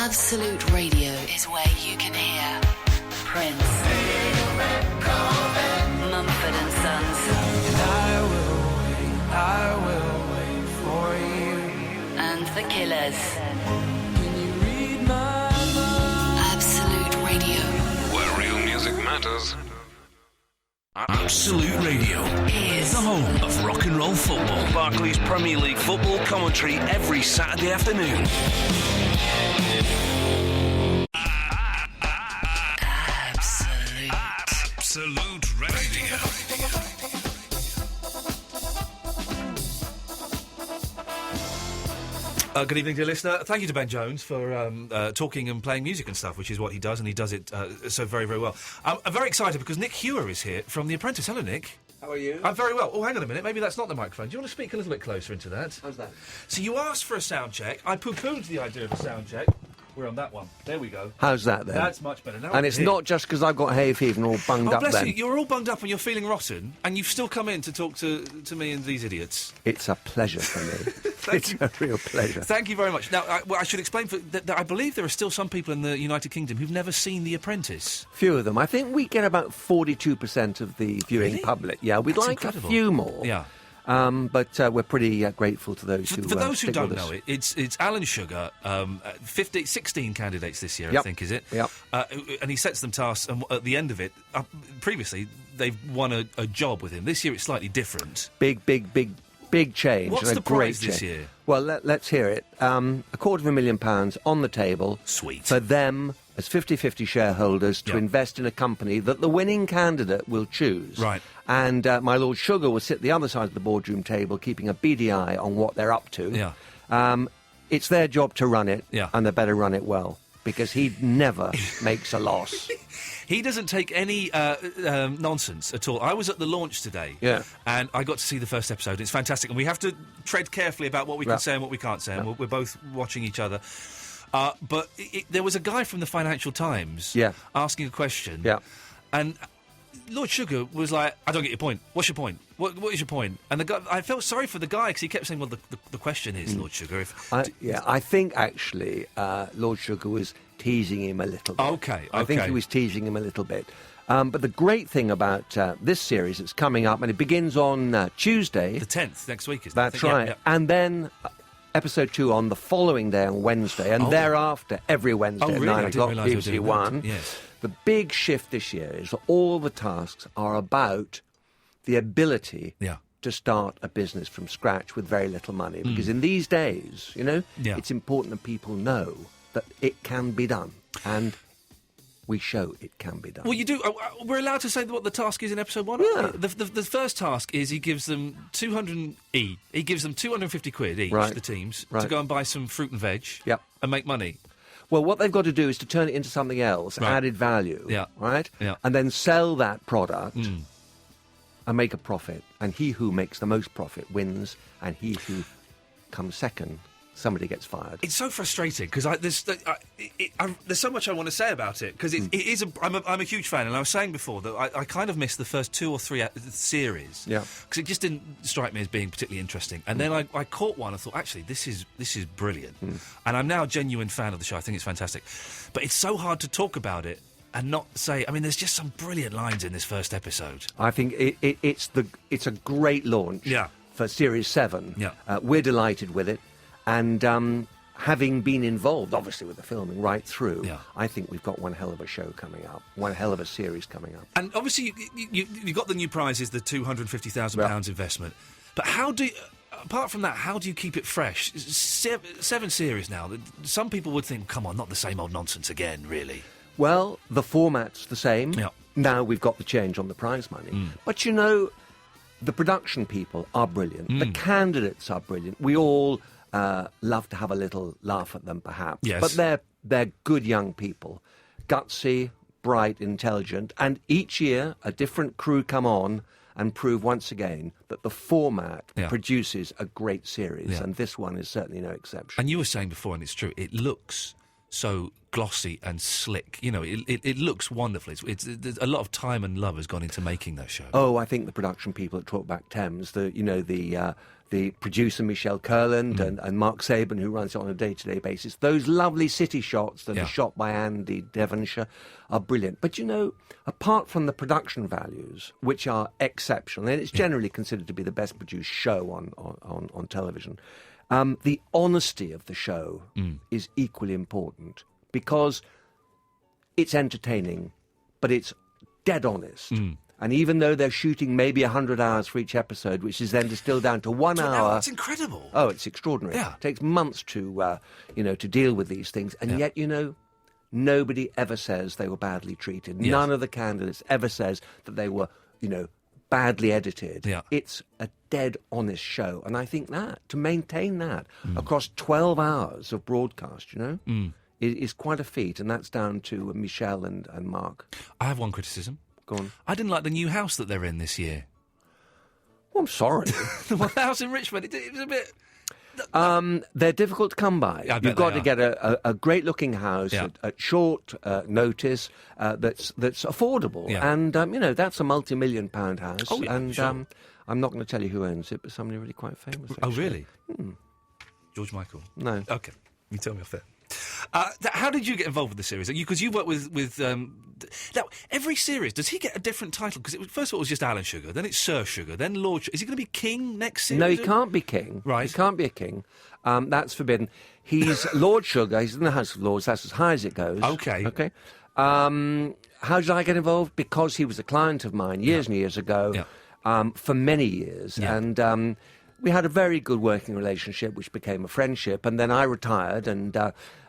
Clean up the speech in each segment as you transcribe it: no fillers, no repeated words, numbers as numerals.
Absolute Radio is where you can hear Prince, Mumford and Sons, I will wait for you, and The Killers. Can you read my mind? Absolute Radio Where real music matters. Absolute Radio is the home of rock and roll football. Barclays Premier League football commentary every Saturday afternoon. Absolute Radio. Good evening, dear listener. Thank you to Ben Jones for talking and playing music and stuff, which is what he does, and he does it so very, very well. I'm very excited because Nick Hewer is here from The Apprentice. Hello, Nick. How are you? I'm very well. Oh, hang on a minute. Maybe that's not the microphone. Do you want to speak a little bit closer into that? How's that? So you asked for a sound check. I poo-pooed the idea of a sound check. We're on that one. There we go. How's that then? That's much better. Now And it's not just because I've got hay fever and all bunged up bless then. you. You're all bunged up and you're feeling rotten, and you've still come in to talk to me and these idiots. It's a pleasure for me. It's a real pleasure. Thank you very much. Now, I should explain that I believe there are still some people in the United Kingdom who've never seen The Apprentice. Few of them. I think we get about 42% of the viewing Really? public. Yeah, we'd That's like incredible. a few more. Yeah. But we're pretty grateful to those who For those who stick don't with us. know it, it's Alan Sugar, 16 candidates this year, I Yep. think, is it? Yep. And he sets them tasks, and at the end of it, previously, they've won a job with him. This year, it's slightly different. Big change. What's and the a great prize this change. year? Well, let's hear it. £250,000 on the table. Sweet. For them, as 50-50 shareholders, to Yep. invest in a company that the winning candidate will choose. Right. And my Lord Sugar will sit the other side of the boardroom table, keeping a beady eye on what they're up to. Yeah. It's their job to run it, Yeah. and they better run it well, because he never makes a loss. He doesn't take any nonsense at all. I was at the launch today, Yeah. and I got to see the first episode. It's fantastic, and we have to tread carefully about what we can Yeah. say and what we can't say, and Yeah. we're both watching each other. But there was a guy from the Financial Times Yeah. asking a question, Yeah. and Lord Sugar was like, I don't get your point. What's your point? What is your point? And the guy, I felt sorry for the guy because he kept saying, well, the question is, Lord Sugar, I think actually Lord Sugar was teasing him a little bit. Okay, I think okay. he was teasing him a little bit. But the great thing about this series that's coming up, and it begins on Tuesday. The 10th, next week, isn't it? I That's think? right. Yeah. And then episode 2 on the following day, on Wednesday, and thereafter every Wednesday Oh, really? at 9 I didn't o'clock, realise they were BBC doing One. that. Yes. The big shift this year is that all the tasks are about the ability Yeah. to start a business from scratch with very little money. Because in these days, Yeah. it's important that people know that it can be done. And we show it can be done. Well, you do. We're allowed to say what the task is in episode 1. Yeah. The first task is he gives them 250 quid each, Right. the teams, to Right. go and buy some fruit and veg. Yep. And make money. Well, what they've got to do is to turn it into something else, Right. added value, Yeah. right? Yeah. And then sell that product and make a profit. And he who makes the most profit wins, and he who comes second, somebody gets fired. It's so frustrating because there's so much I want to say about it because it is. I'm a huge fan, and I was saying before that I kind of missed the first 2 or 3 series. Yeah. Because it just didn't strike me as being particularly interesting. And then I caught one and thought, actually, this is brilliant. And I'm now a genuine fan of the show. I think it's fantastic. But it's so hard to talk about it and not say. I mean, there's just some brilliant lines in this first episode. I think it's a great launch Yeah. for Series 7. Yeah. We're delighted with it. And having been involved, obviously, with the filming right through, Yeah. I think we've got one hell of a show coming up, one hell of a series coming up. And obviously, you got the new prizes, the £250,000 investment. But how do you, apart from that, how do you keep it fresh? 7 series now. Some people would think, come on, not the same old nonsense again, really. Well, the format's the same. Yeah. Now we've got the change on the prize money. But the production people are brilliant. The candidates are brilliant. We all love to have a little laugh at them, perhaps. Yes. But they're good young people, gutsy, bright, intelligent, and each year a different crew come on and prove once again that the format produces a great series, Yeah. and this one is certainly no exception. And you were saying before, and it's true, it looks so glossy and slick. You know, it looks wonderful. There's a lot of time and love has gone into making that show. Oh, I think the production people at Talkback Thames, the the producer Michelle Kurland and Mark Saban, who runs it on a day-to-day basis. Those lovely city shots that are shot by Andy Devonshire are brilliant. But, apart from the production values, which are exceptional, and it's generally considered to be the best produced show on television, the honesty of the show is equally important, because it's entertaining, but it's dead honest. And even though they're shooting maybe 100 hours for each episode, which is then distilled down to 1 hour... That's incredible. Oh, it's extraordinary. Yeah. It takes months to deal with these things. And yet, nobody ever says they were badly treated. Yes. None of the candidates ever says that they were, badly edited. Yeah. It's a dead honest show. And I think to maintain that across 12 hours of broadcast, is quite a feat. And that's down to Michelle and Mark. I have one criticism. Go on. I didn't like the new house that they're in this year. Well, I'm sorry. The house in Richmond, it was a bit... They're difficult to come by. I bet You've got they to get a great-looking house at short notice that's affordable. Yeah. And, that's a multi-million-pound house. Oh, yeah, and sure. I'm not going to tell you who owns it, but somebody really quite famous, actually. Oh, really? George Michael? No. Okay. You tell me off there. How did you get involved with the series? Because you work with now, every series, does he get a different title? Because first of all, it was just Alan Sugar, then it's Sir Sugar, then Lord Sugar. Is he going to be king next series? No, he can't be king. Right. He can't be a king. That's forbidden. He's Lord Sugar. He's in the House of Lords. That's as high as it goes. Okay. Okay. How did I get involved? Because he was a client of mine years and years ago, for many years. Yeah. And we had a very good working relationship, which became a friendship. And then I retired, and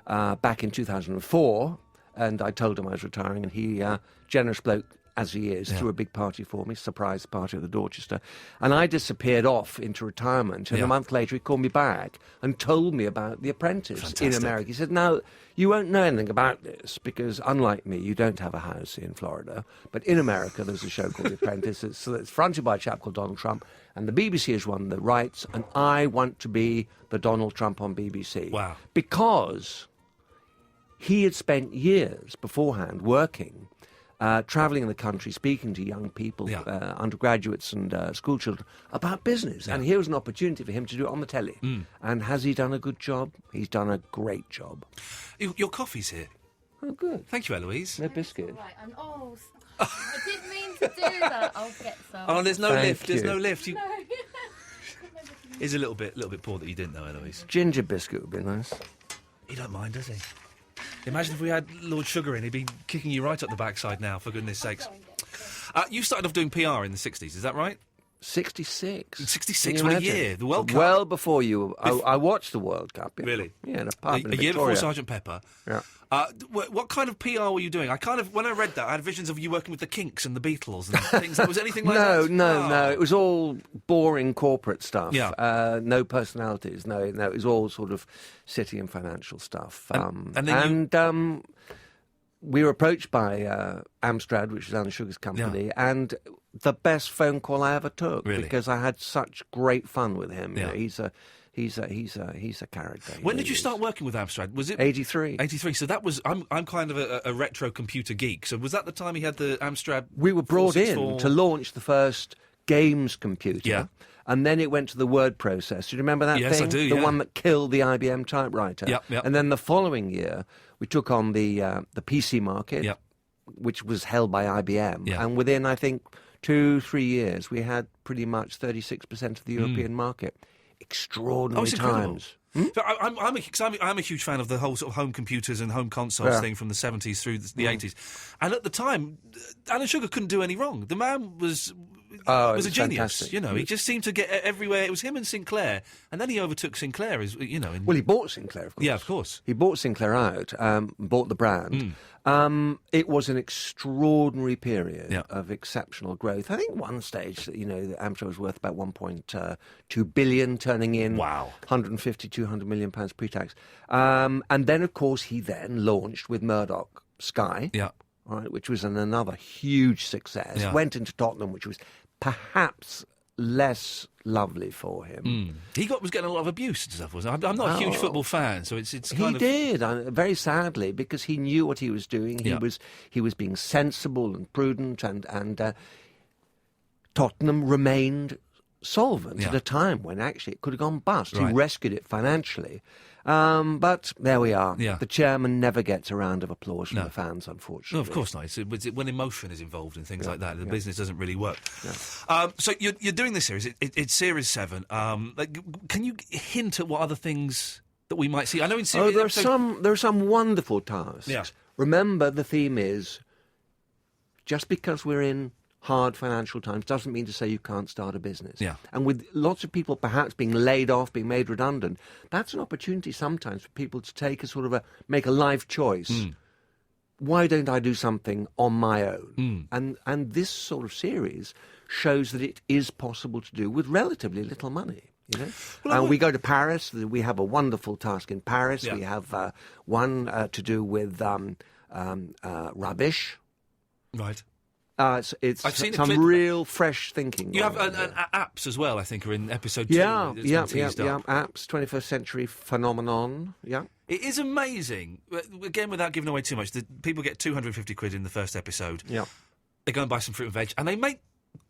back in 2004, and I told him I was retiring, and he, generous bloke as he is, threw a big party for me, surprise party at the Dorchester. And I disappeared off into retirement, and a month later he called me back and told me about The Apprentice in America. He said, now, you won't know anything about this, because unlike me, you don't have a house in Florida, but in America there's a show called The Apprentice. It's fronted by a chap called Donald Trump, and the BBC has won the rights, and I want to be the Donald Trump on BBC. Wow. Because he had spent years beforehand working, travelling in the country, speaking to young people, undergraduates and school children, about business. And here was an opportunity for him to do it on the telly. And has he done a good job? He's done a great job. Your coffee's here. Oh, good. Thank you, Eloise. No biscuit. Right, I didn't mean to do that. I'll get some. Oh, there's no Thank lift. There's you. no lift. No. It's a little bit poor that you didn't know, Eloise. Ginger biscuit would be nice. He don't mind, does he? Imagine if we had Lord Sugar in, he'd be kicking you right up the backside now, for goodness sakes. You started off doing PR in the 60s, is that right? 66. 66, what a year. The World Cup. Well before you. I watched the World Cup. Yeah. Really? Yeah, in a pub in A year before Victoria. Sergeant Pepper. Yeah. What kind of PR were you doing? When I read that, I had visions of you working with the Kinks and the Beatles and things. Was anything like that? No. It was all boring corporate stuff. Yeah. No personalities. No. It was all sort of city and financial stuff. And then we were approached by Amstrad, which is Alan Sugar's company, and the best phone call I ever took, Really? because I had such great fun with him. Yeah. You know, he's a character. When did you start working with Amstrad? Was it 83? 83. So that was. I'm kind of a retro computer geek. So was that the time he had the Amstrad? We were brought in 464? to launch the first games computer. Yeah. And then it went to the word processor. Do you remember that Yes, thing? I do, The yeah. one that killed the IBM typewriter. Yep. And then the following year, we took on the PC market, Yep. which was held by IBM. Yeah. And within, I think, 2-3 years, we had pretty much 36% of the European market. Extraordinary it's incredible. times. So I'm a huge fan of the whole sort of home computers and home consoles thing from the 70s through the 80s. And at the time, Alan Sugar couldn't do any wrong. The man was a was genius. fantastic. You know, he just seemed to get everywhere. It was him and Sinclair, and then he overtook Sinclair. Well, he bought Sinclair, of course. Yeah, of course. He bought Sinclair out, bought the brand. It was an extraordinary period of exceptional growth. I think one stage, the Amstrad was worth about 1.2 billion, turning in 150, 200 million pounds pre-tax. And then, of course, he then launched with Murdoch Sky, right, which was another huge success. Yeah. Went into Tottenham, which was perhaps less lovely for him. He was getting a lot of abuse and stuff, wasn't he? I'm not a huge football fan, so it's kind He did, very sadly, because he knew what he was doing. He was being sensible and prudent, and Tottenham remained solvent Yeah. at a time when actually it could have gone bust. Right. He rescued it financially. But there we are. Yeah. The chairman never gets a round of applause from No. the fans, No, unfortunately. of course not. When emotion is involved in things like that, the yeah. business doesn't really work. So you're doing this series. It's Series 7. Can you hint at what other things that we might see? I know in series... There are some wonderful tasks. Yeah. Remember, the theme is just because we're in hard financial times doesn't mean to say you can't start a business. Yeah. And with lots of people perhaps being laid off, being made redundant, that's an opportunity sometimes for people to take a sort of make a life choice. Why don't I do something on my own? And this sort of series shows that it is possible to do with relatively little money. You know? Well, we go to Paris. We have a wonderful task in Paris. Yeah. We have one to do with rubbish. Right. It's I've seen a some clip. real fresh thinking. You have going on there. apps as well, I think, are in episode 2. Yeah, It's been teased up. Apps, 21st century phenomenon. Yeah. It is amazing. Again, without giving away too much, people get 250 quid in the first episode. Yeah. They go and buy some fruit and veg, and they make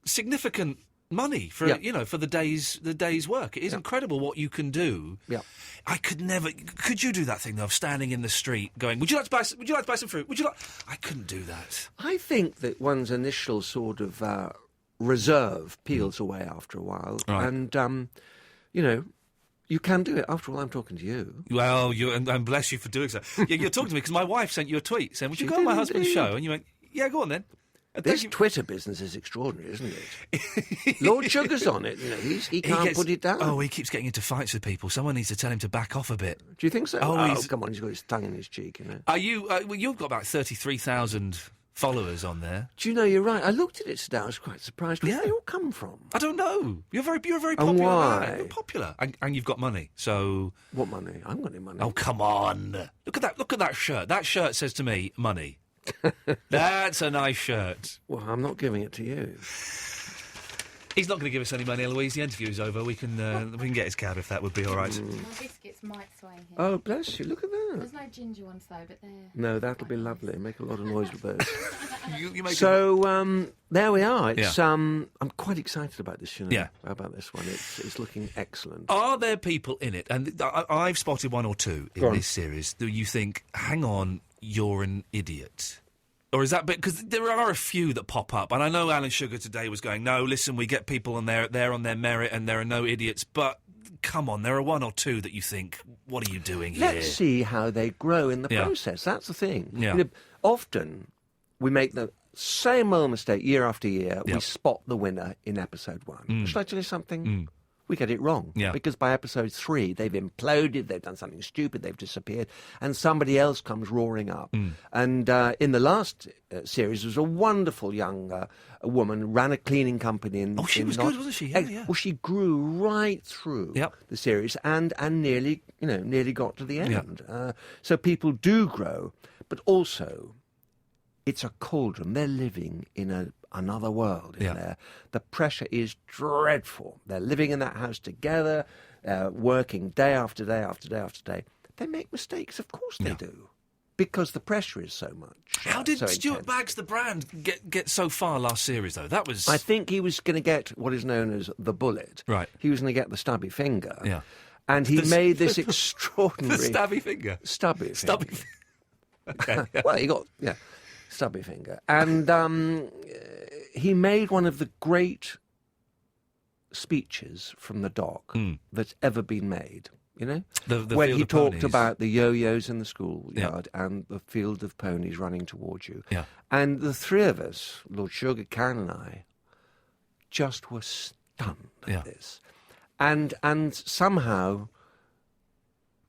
significant money for for the day's work. It is incredible what you can do. Yeah. I could never. Could you do that thing though, of standing in the street going, "Would you like to buy? Would you like to buy some fruit? Would you like?" I couldn't do that. I think that one's initial sort of reserve peels away after a while, Right. and you can do it. After all, I'm talking to you. Well, and bless you for doing so. You're talking to me because my wife sent you a tweet saying, "Would you She go on my did husband's indeed. show?" And you went, "Yeah, go on then." And This thank you- Twitter business is extraordinary, isn't it? Lord Sugar's on it. He can't put it down. Oh, he keeps getting into fights with people. Someone needs to tell him to back off a bit. Do you think so? Oh, he's- come on, he's got his tongue in his cheek, you know. Are you? Well, you've got about 33,000 followers on there. Do you know, you're right. I looked at it today. I was quite surprised. Where Yeah. did they all come from? I don't know. You're very And popular. why? Man. You're popular, and you've got money. So, What money? I haven't got any money. oh come on! Look at that shirt. That shirt says to me, money. That's a nice shirt. Well, I'm not giving it to you. He's not going to give us any money, Eloise. The interview's over. We can get his cab if that would be all right. My biscuits might sway here. Oh, bless you. Look at that. There's no ginger ones though, but they're... No, that'll be lovely. Make a lot of noise with those. You make So, there we are. It's Yeah. I'm quite excited about this, you know. Yeah. About this one. It's looking excellent. Are there people in it, and I've spotted one or two Go in on. this series, that you think, hang on, you're an idiot? Or is that because there are a few that pop up, and I know Alan Sugar today was going, no, listen, we get people on they're on their merit, and there are no idiots, but come on, there are one or two that you think, what are you doing here? Let's see how they grow in the Yeah. process. That's the thing. Yeah. You know, often we make the same old mistake year after year. We Yep. spot the winner in episode 1. Shall I tell you something? We get it wrong. Yeah. Because by episode 3, they've imploded, they've done something stupid, they've disappeared, and somebody else comes roaring up. And in the last series, there was a wonderful young woman, ran a cleaning company in... Oh, she in was good, wasn't she? Yeah, yeah. Well, she grew right through Yep. the series and nearly got to the Yeah. end. So people do grow, but also it's a cauldron. They're living in another world in Yeah. there. The pressure is dreadful. They're living in that house together, working day after day after day after day. They make mistakes, of course they Yeah. do, because the pressure is so much. How did so Stuart intense. Baggs, the brand, get so far last series, though? That was... I think he was going to get what is known as the bullet. Right. He was going to get the stubby finger. Yeah. And he The- made this the extraordinary... stabby finger. Stubby finger. Stubby finger. Okay. Yeah. Well, he got, stubby finger. And he made one of the great speeches from the doc that's ever been made, you know? The when field he of talked ponies. about the yo-yos in the schoolyard Yeah. and the field of ponies running towards you. Yeah. And the three of us, Lord Sugar, Karen and I, just were stunned Yeah. at this. And somehow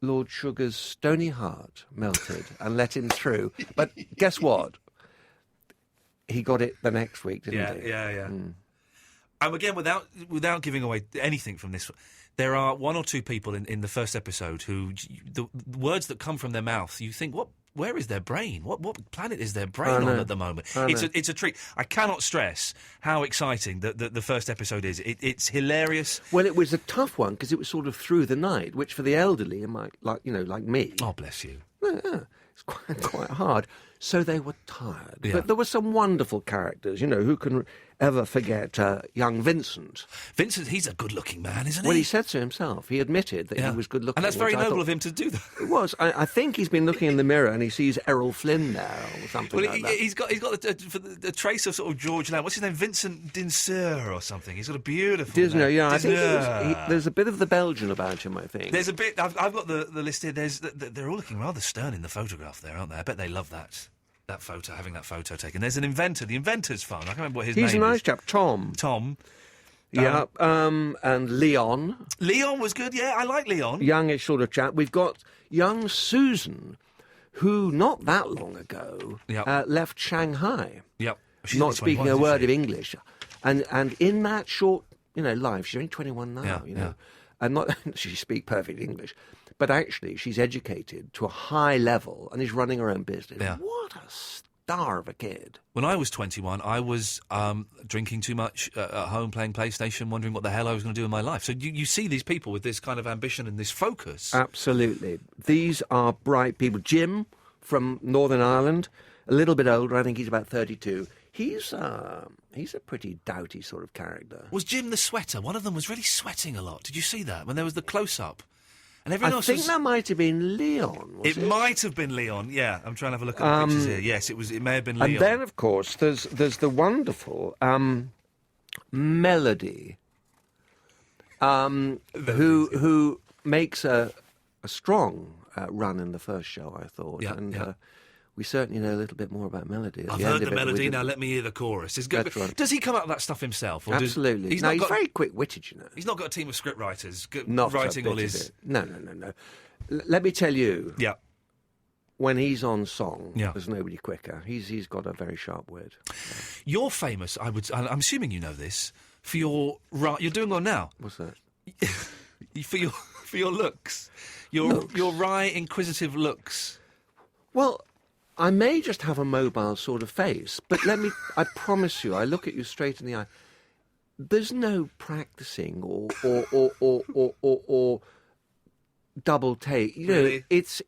Lord Sugar's stony heart melted and let him through. But guess what? He got it the next week, didn't he? Yeah. Again, without giving away anything from this, there are one or two people in the first episode who the words that come from their mouth, you think, where is their brain? What planet is their brain on at the moment? It's a treat. I cannot stress how exciting the first episode is. It's hilarious. Well, it was a tough one because it was sort of through the night, which for the elderly, like me. Oh, bless you. Yeah, it's quite hard. So they were tired. Yeah. But there were some wonderful characters, who can ever forget young Vincent? Vincent, he's a good-looking man, isn't he? Well, he said so himself. He admitted that he was good-looking. And that's very which I noble thought- of him to do that. It was. I think he's been looking in the mirror and he sees Errol Flynn there or something Well, like that. he's got a trace of sort of George Lamb. What's his name? Vincent Dinseur or something. He's got a beautiful Disney, name. yeah. I think Disneur. there's a bit of the Belgian about him, I think. There's a bit. I've got the list here. They're all looking rather stern in the photograph there, aren't they? I bet they love that photo, having that photo taken. There's an inventor. The inventor's fun. I can't remember what his name is. He's a nice chap, Tom. Tom. Yeah, and Leon. Leon was good, yeah. I like Leon. Youngish sort of chap. We've got young Susan, who not that long ago left Shanghai. Yep. She's not speaking a word of English. And in that short, life, she's only 21 now, Yeah. And not she speaks perfect English, but actually she's educated to a high level and is running her own business. Yeah. What a star of a kid. When I was 21, I was drinking too much at home, playing PlayStation, wondering what the hell I was going to do in my life. So you see these people with this kind of ambition and this focus. Absolutely. These are bright people. Jim from Northern Ireland, a little bit older, I think he's about 32. He's a pretty doughty sort of character. Was Jim the sweater? One of them was really sweating a lot. Did you see that? When there was the close-up. And everyone I else think was... that might have been Leon, was It might have been Leon, yeah. I'm trying to have a look at the pictures here. Yes, it may have been Leon. And then, of course, there's the wonderful Melody, who makes a strong run in the first show, I thought. Yeah, and yeah. We certainly know a little bit more about Melody. At I've the end heard of the it, melody, we now did- let me hear the chorus. It's good. That's right. Does he come up with that stuff himself? Or Absolutely. He's very quick-witted, He's not got a team of scriptwriters Not writing a all bit his... of it. No. Let me tell you, Yeah. when he's on song, Yeah. there's nobody quicker. He's got a very sharp wit. You're famous, I'm assuming you know this, for your... You're doing one now. What's that? For your looks. Your wry, inquisitive looks. Well, I may just have a mobile sort of face, but I promise you, I look at you straight in the eye. There's no practicing or double take. Really? It's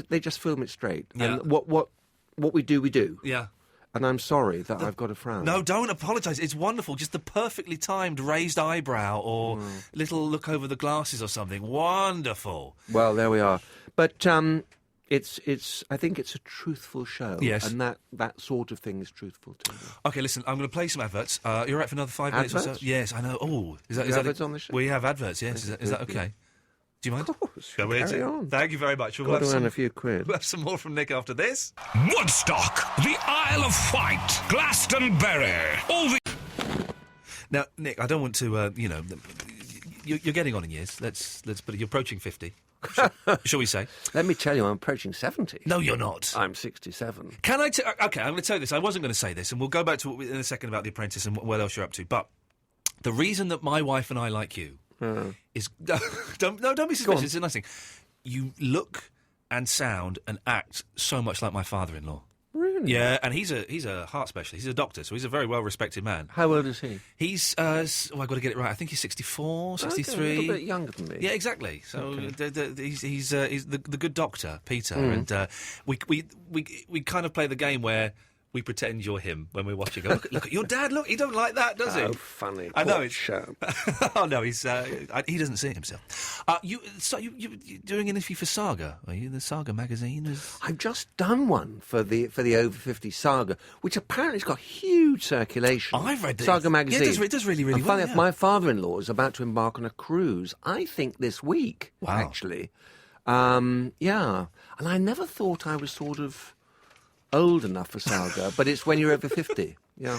they just film it straight. Yeah. And what we do, we do. Yeah. And I'm sorry that I've got a frown. No, don't apologise. It's wonderful. Just the perfectly timed raised eyebrow or little look over the glasses or something. Wonderful. Well, there we are. But it's. I think it's a truthful show. Yes. And that sort of thing is truthful to me. Okay, listen, I'm going to play some adverts. You're right for another 5 minutes or so? Adverts? Yes, I know. Oh, is that adverts on the show? We have adverts, yes. Is that okay? Do you mind? Of course. Go with Carry it. on. Thank you very much. We'll Got have to earn some, a few quid. we'll have some more from Nick after this. Woodstock, the Isle of Wight, Glastonbury, all the... Now, Nick, I don't want to, you're getting on in years. Let's put it. You're approaching 50. Shall we say? Let me tell you, I'm approaching 70. No, you're not. I'm 67. Can I... okay, I'm going to tell you this. I wasn't going to say this, and we'll go back to it in a second about The Apprentice and what else you're up to. But the reason that my wife and I like you is... don't be suspicious. It's a nice thing. You look and sound and act so much like my father-in-law. Really? Yeah, and he's a heart specialist. He's a doctor, so he's a very well-respected man. How old is he? He's... I've got to get it right. I think he's 64, 63. Okay, a little bit younger than me. Yeah, exactly. So he's the good doctor, Peter, and we kind of play the game where we pretend you're him when we're watching. Go, look at your dad. Look, he don't like that, does he? Oh, funny. I know Poor it's chap. oh no, he doesn't see it himself. You doing an interview for Saga? Are you the Saga magazine? I've just done one for the Over 50 Saga, which apparently has got huge circulation. I've read this. Saga magazine. Yeah, it does really, really and well. funny enough, my father-in-law is about to embark on a cruise. I think this week. Wow. Actually, yeah. And I never thought I was sort of old enough for Saga, but it's when you're over 50. Yeah.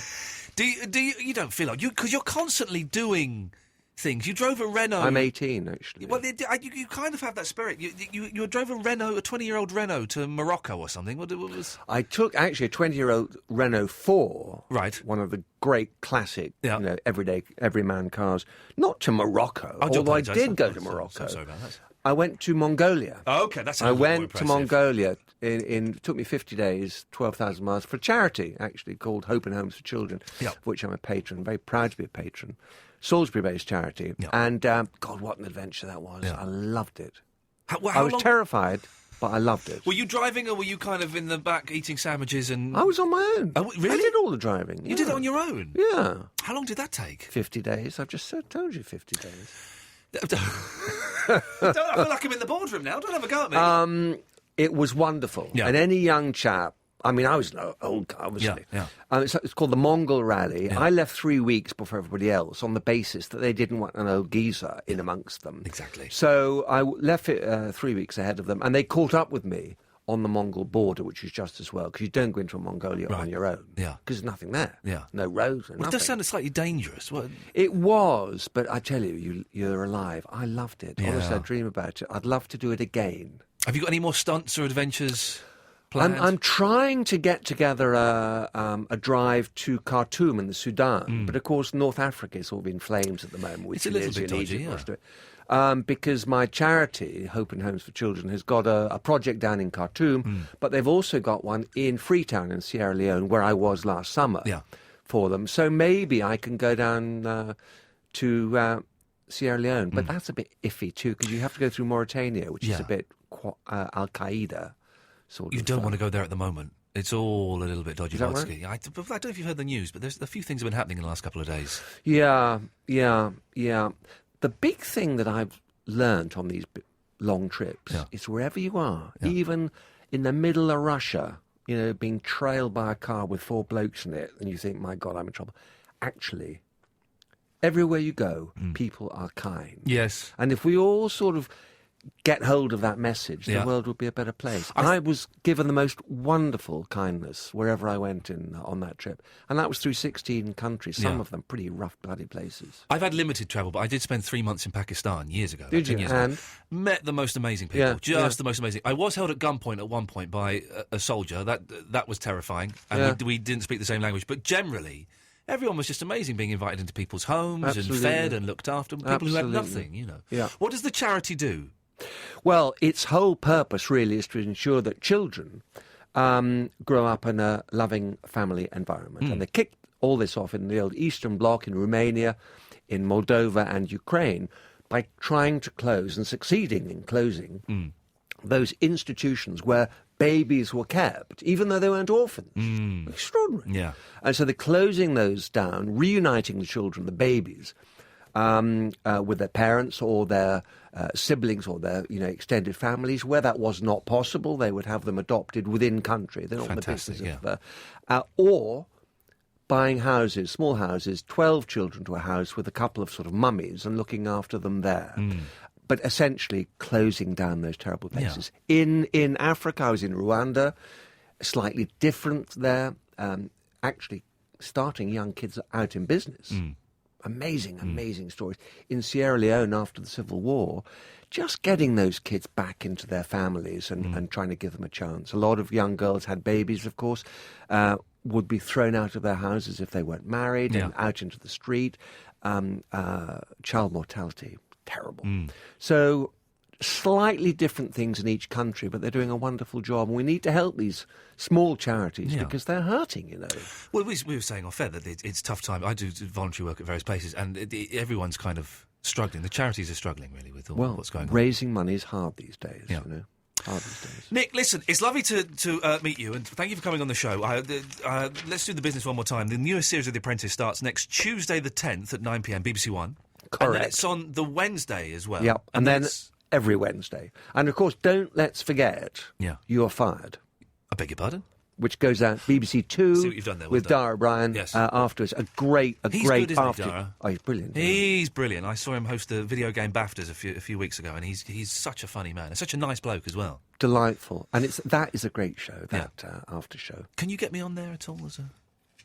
Do you don't feel like because you're constantly doing things. You drove a Renault. I'm 18 actually. Well, you kind of have that spirit. You drove a 20-year-old Renault to Morocco or something. What was? I took actually a 20-year-old Renault 4. Right. One of the great classic, Yeah. everyman cars. Not to Morocco, I do although I apologise. did go to So Morocco. sorry about that. I went to Mongolia. Oh, okay, that's. I more went to impressive. Mongolia. It took me 50 days, 12,000 miles, for a charity, actually, called Hope and Homes for Children, Yeah. of which I'm a patron, very proud to be a patron. Salisbury-based charity. Yeah. And, God, what an adventure that was. Yeah. I loved it. How I was long- terrified but I loved it. Were you driving, or were you kind of in the back eating sandwiches and... I was on my own. Oh, really? I did all the driving. You did it on your own? Yeah. How long did that take? 50 days. I've just told you 50 days. I feel like I'm in the boardroom now. Don't have a go at me. It was wonderful. Yeah. And any young chap, I mean, I was an old guy, obviously. Yeah. It's called the Mongol Rally. Yeah. I left 3 weeks before everybody else on the basis that they didn't want an old geezer in amongst them. Exactly. So I left it 3 weeks ahead of them, and they caught up with me on the Mongol border, which is just as well, because you don't go into Mongolia on your own. Yeah. Because there's nothing there. Yeah. No roads, Well, it nothing. does sound slightly dangerous. What? It was, but I tell you, you're alive. I loved it. Yeah. Honestly, I dream about it. I'd love to do it again. Have you got any more stunts or adventures planned? I'm trying to get together a drive to Khartoum in the Sudan, but of course North Africa is all in flames at the moment, which It's a little is bit in dodgy, Egypt yeah. wants to do it. Because my charity, Hope and Homes for Children, has got a project down in Khartoum, but they've also got one in Freetown in Sierra Leone, where I was last summer for them. So maybe I can go down to Sierra Leone, but that's a bit iffy too, because you have to go through Mauritania, which is a bit Al-Qaeda sort You of. don't want to go there at the moment. It's all a little bit dodgy. Is that Botsky. I don't know if you've heard the news, but there's a few things have been happening in the last couple of days. Yeah. The big thing that I've learnt on these long trips is wherever you are, even in the middle of Russia, you know, being trailed by a car with 4 blokes in it, and you think, my God, I'm in trouble. Actually, everywhere you go, people are kind. Yes. And if we all sort of get hold of that message, the world would be a better place. I was given the most wonderful kindness wherever I went on that trip. And that was through 16 countries, some of them pretty rough, bloody places. I've had limited travel, but I did spend 3 months in Pakistan years ago. Did 10 you? Years And? ago. Met the most amazing people. The most amazing. I was held at gunpoint at one point by a soldier. That was terrifying. And we didn't speak the same language. But generally, everyone was just amazing, being invited into people's homes and fed and looked after. People who had nothing, you know. Yeah. What does the charity do? Well, its whole purpose really is to ensure that children grow up in a loving family environment. And they kicked all this off in the old Eastern Bloc, in Romania, in Moldova and Ukraine, by trying to close and succeeding in closing those institutions where babies were kept, even though they weren't orphans. Extraordinary. Yeah. And so they're closing those down, reuniting the children, the babies, with their parents or their siblings or their extended families. Where that was not possible, they would have them adopted within country. They're not in the business of or buying houses, small houses, 12 children to a house with a couple of sort of mummies and looking after them there. But essentially closing down those terrible places. In Africa, I was in Rwanda, slightly different there, actually starting young kids out in business. Amazing stories. In Sierra Leone, after the Civil War, just getting those kids back into their families and trying to give them a chance. A lot of young girls had babies, of course, would be thrown out of their houses if they weren't married and out into the street. Child mortality, terrible. So slightly different things in each country, but they're doing a wonderful job. And we need to help these small charities because they're hurting, you know. Well, we were saying off air that it's a tough time. I do voluntary work at various places, and everyone's kind of struggling. The charities are struggling, really, with all what's going on. Raising money is hard these days, you know. Hard these days. Nick, listen, it's lovely to meet you, and thank you for coming on the show. Let's do the business one more time. The newest series of The Apprentice starts next Tuesday the 10th at 9 p.m, BBC One. Correct. And then it's on the Wednesday as well. Yep, and then every Wednesday. And, of course, let's forget You're Fired. I beg your pardon? Which goes out BBC Two. See what you've done there. With Dara O'Brien afterwards. He's great, great isn't after. He, Dara? Oh, he's brilliant. He's brilliant. I saw him host the video game BAFTAs a few weeks ago, and he's such a funny man. And such a nice bloke as well. Delightful. And that is a great show, that after show. Can you get me on there at all as a...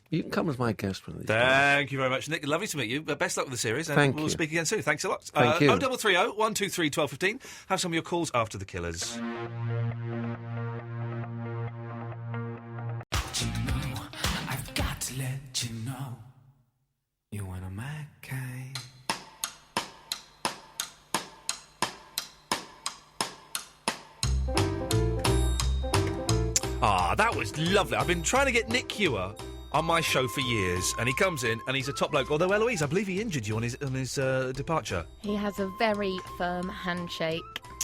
You can come as my guest one of these Thank you very much, Nick. Lovely to meet you. Best luck with the series, and we'll speak again soon. Thanks a lot. Thank you. 0330 123 1215. Have some of your calls after the Killers. I've got to let you know you're one of my kind. That was lovely. I've been trying to get Nick Hewer on my show for years, and he comes in and he's a top bloke. Although, Eloise, I believe he injured you on his departure. He has a very firm handshake.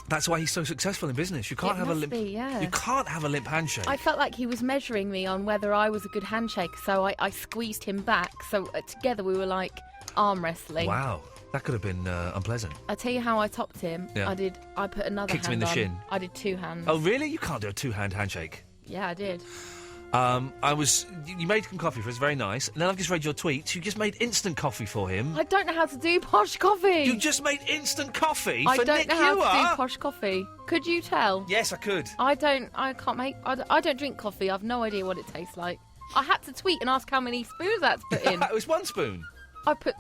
That's why he's so successful in business. You can't It have a must limp. be, yeah. You can't have a limp handshake. I felt like he was measuring me on whether I was a good handshake, so I squeezed him back. So together we were like arm wrestling. Wow, that could have been unpleasant. I tell you how I topped him. Yeah. I put another Kicked him hand in the on. shin. I did 2 hands. Oh, really? You can't do a 2-hand handshake. Yeah, I did. You made some coffee for us, very nice. And then I've just read your tweets. You just made instant coffee for him. I don't know how to do posh coffee. You just made instant coffee I for don't Nick know how to Hewer? do posh coffee. Could you tell? Yes, I could. I don't drink coffee. I've no idea what it tastes like. I had to tweet and ask how many spoons I had to put in. It was 1 spoon. I put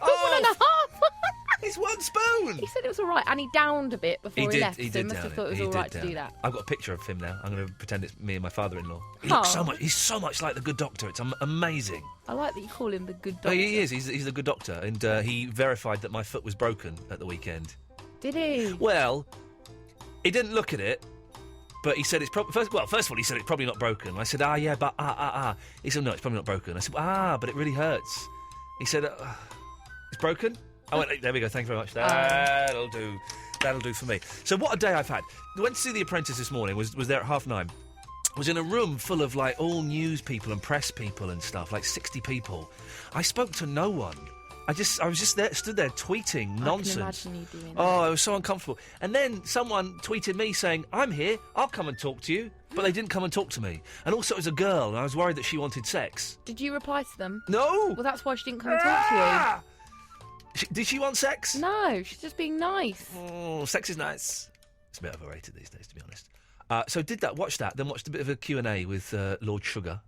Oh, 1.5. It's 1 spoon. He said it was all right, and he downed a bit before he left. He so did he must down have thought it was He all did right to down do it. that. I've got a picture of him now. I'm going to pretend it's me and my father-in-law. He Oh. looks so much. He's so much like the Good Doctor. It's amazing. I like that you call him the good Oh, doctor. he is. He's the Good Doctor, and he verified that my foot was broken at the weekend. Did he? Well, he didn't look at it, but he said it's probably... First of all, he said it's probably not broken. I said, yeah, but He said, no, it's probably not broken. I said, but it really hurts. He said, it's broken? I went, there we go, thank you very much. That'll do. That'll do for me. So what a day I've had. I went to see The Apprentice this morning, was there at 9:30. Was in a room full of, like, all news people and press people and stuff, like 60 people. I spoke to no one. I was just there, stood there tweeting nonsense. I can imagine you doing Oh, it was so uncomfortable. And then someone tweeted me saying, I'm here, I'll come and talk to you. But they didn't come and talk to me. And also it was a girl, and I was worried that she wanted sex. Did you reply to them? No! Well, that's why she didn't come and talk to Did she want sex? you. No, she's just being nice. Oh, sex is nice. It's a bit overrated these days, to be honest. So did that, watched that, then watched a bit of a Q&A with Lord Sugar.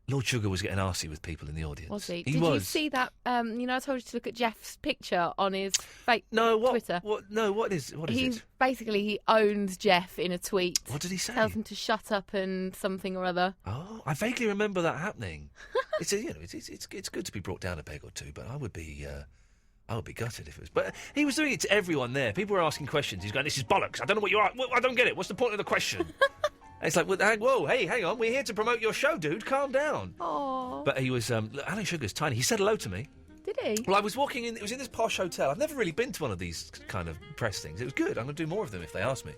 Lord Sugar was getting arsey with people in the audience. Was he? He Did was. you see that? I told you to look at Jeff's picture on his fake Twitter. What is it? Basically, he owns Jeff in a tweet. What did he say? Tells him to shut up and something or other. Oh, I vaguely remember that happening. It's good to be brought down a peg or two, but I would be gutted if it was. But he was doing it to everyone there. People were asking questions. He's going, "This is bollocks. I don't know what you are. I don't get it. What's the point of the question?" And it's like, whoa, hey, hang on. We're here to promote your show, dude. Calm down. Oh. But he was. Alan Sugar's tiny. He said hello to me. Did he? Well, I was walking in. It was in this posh hotel. I've never really been to one of these kind of press things. It was good. I'm going to do more of them if they ask me.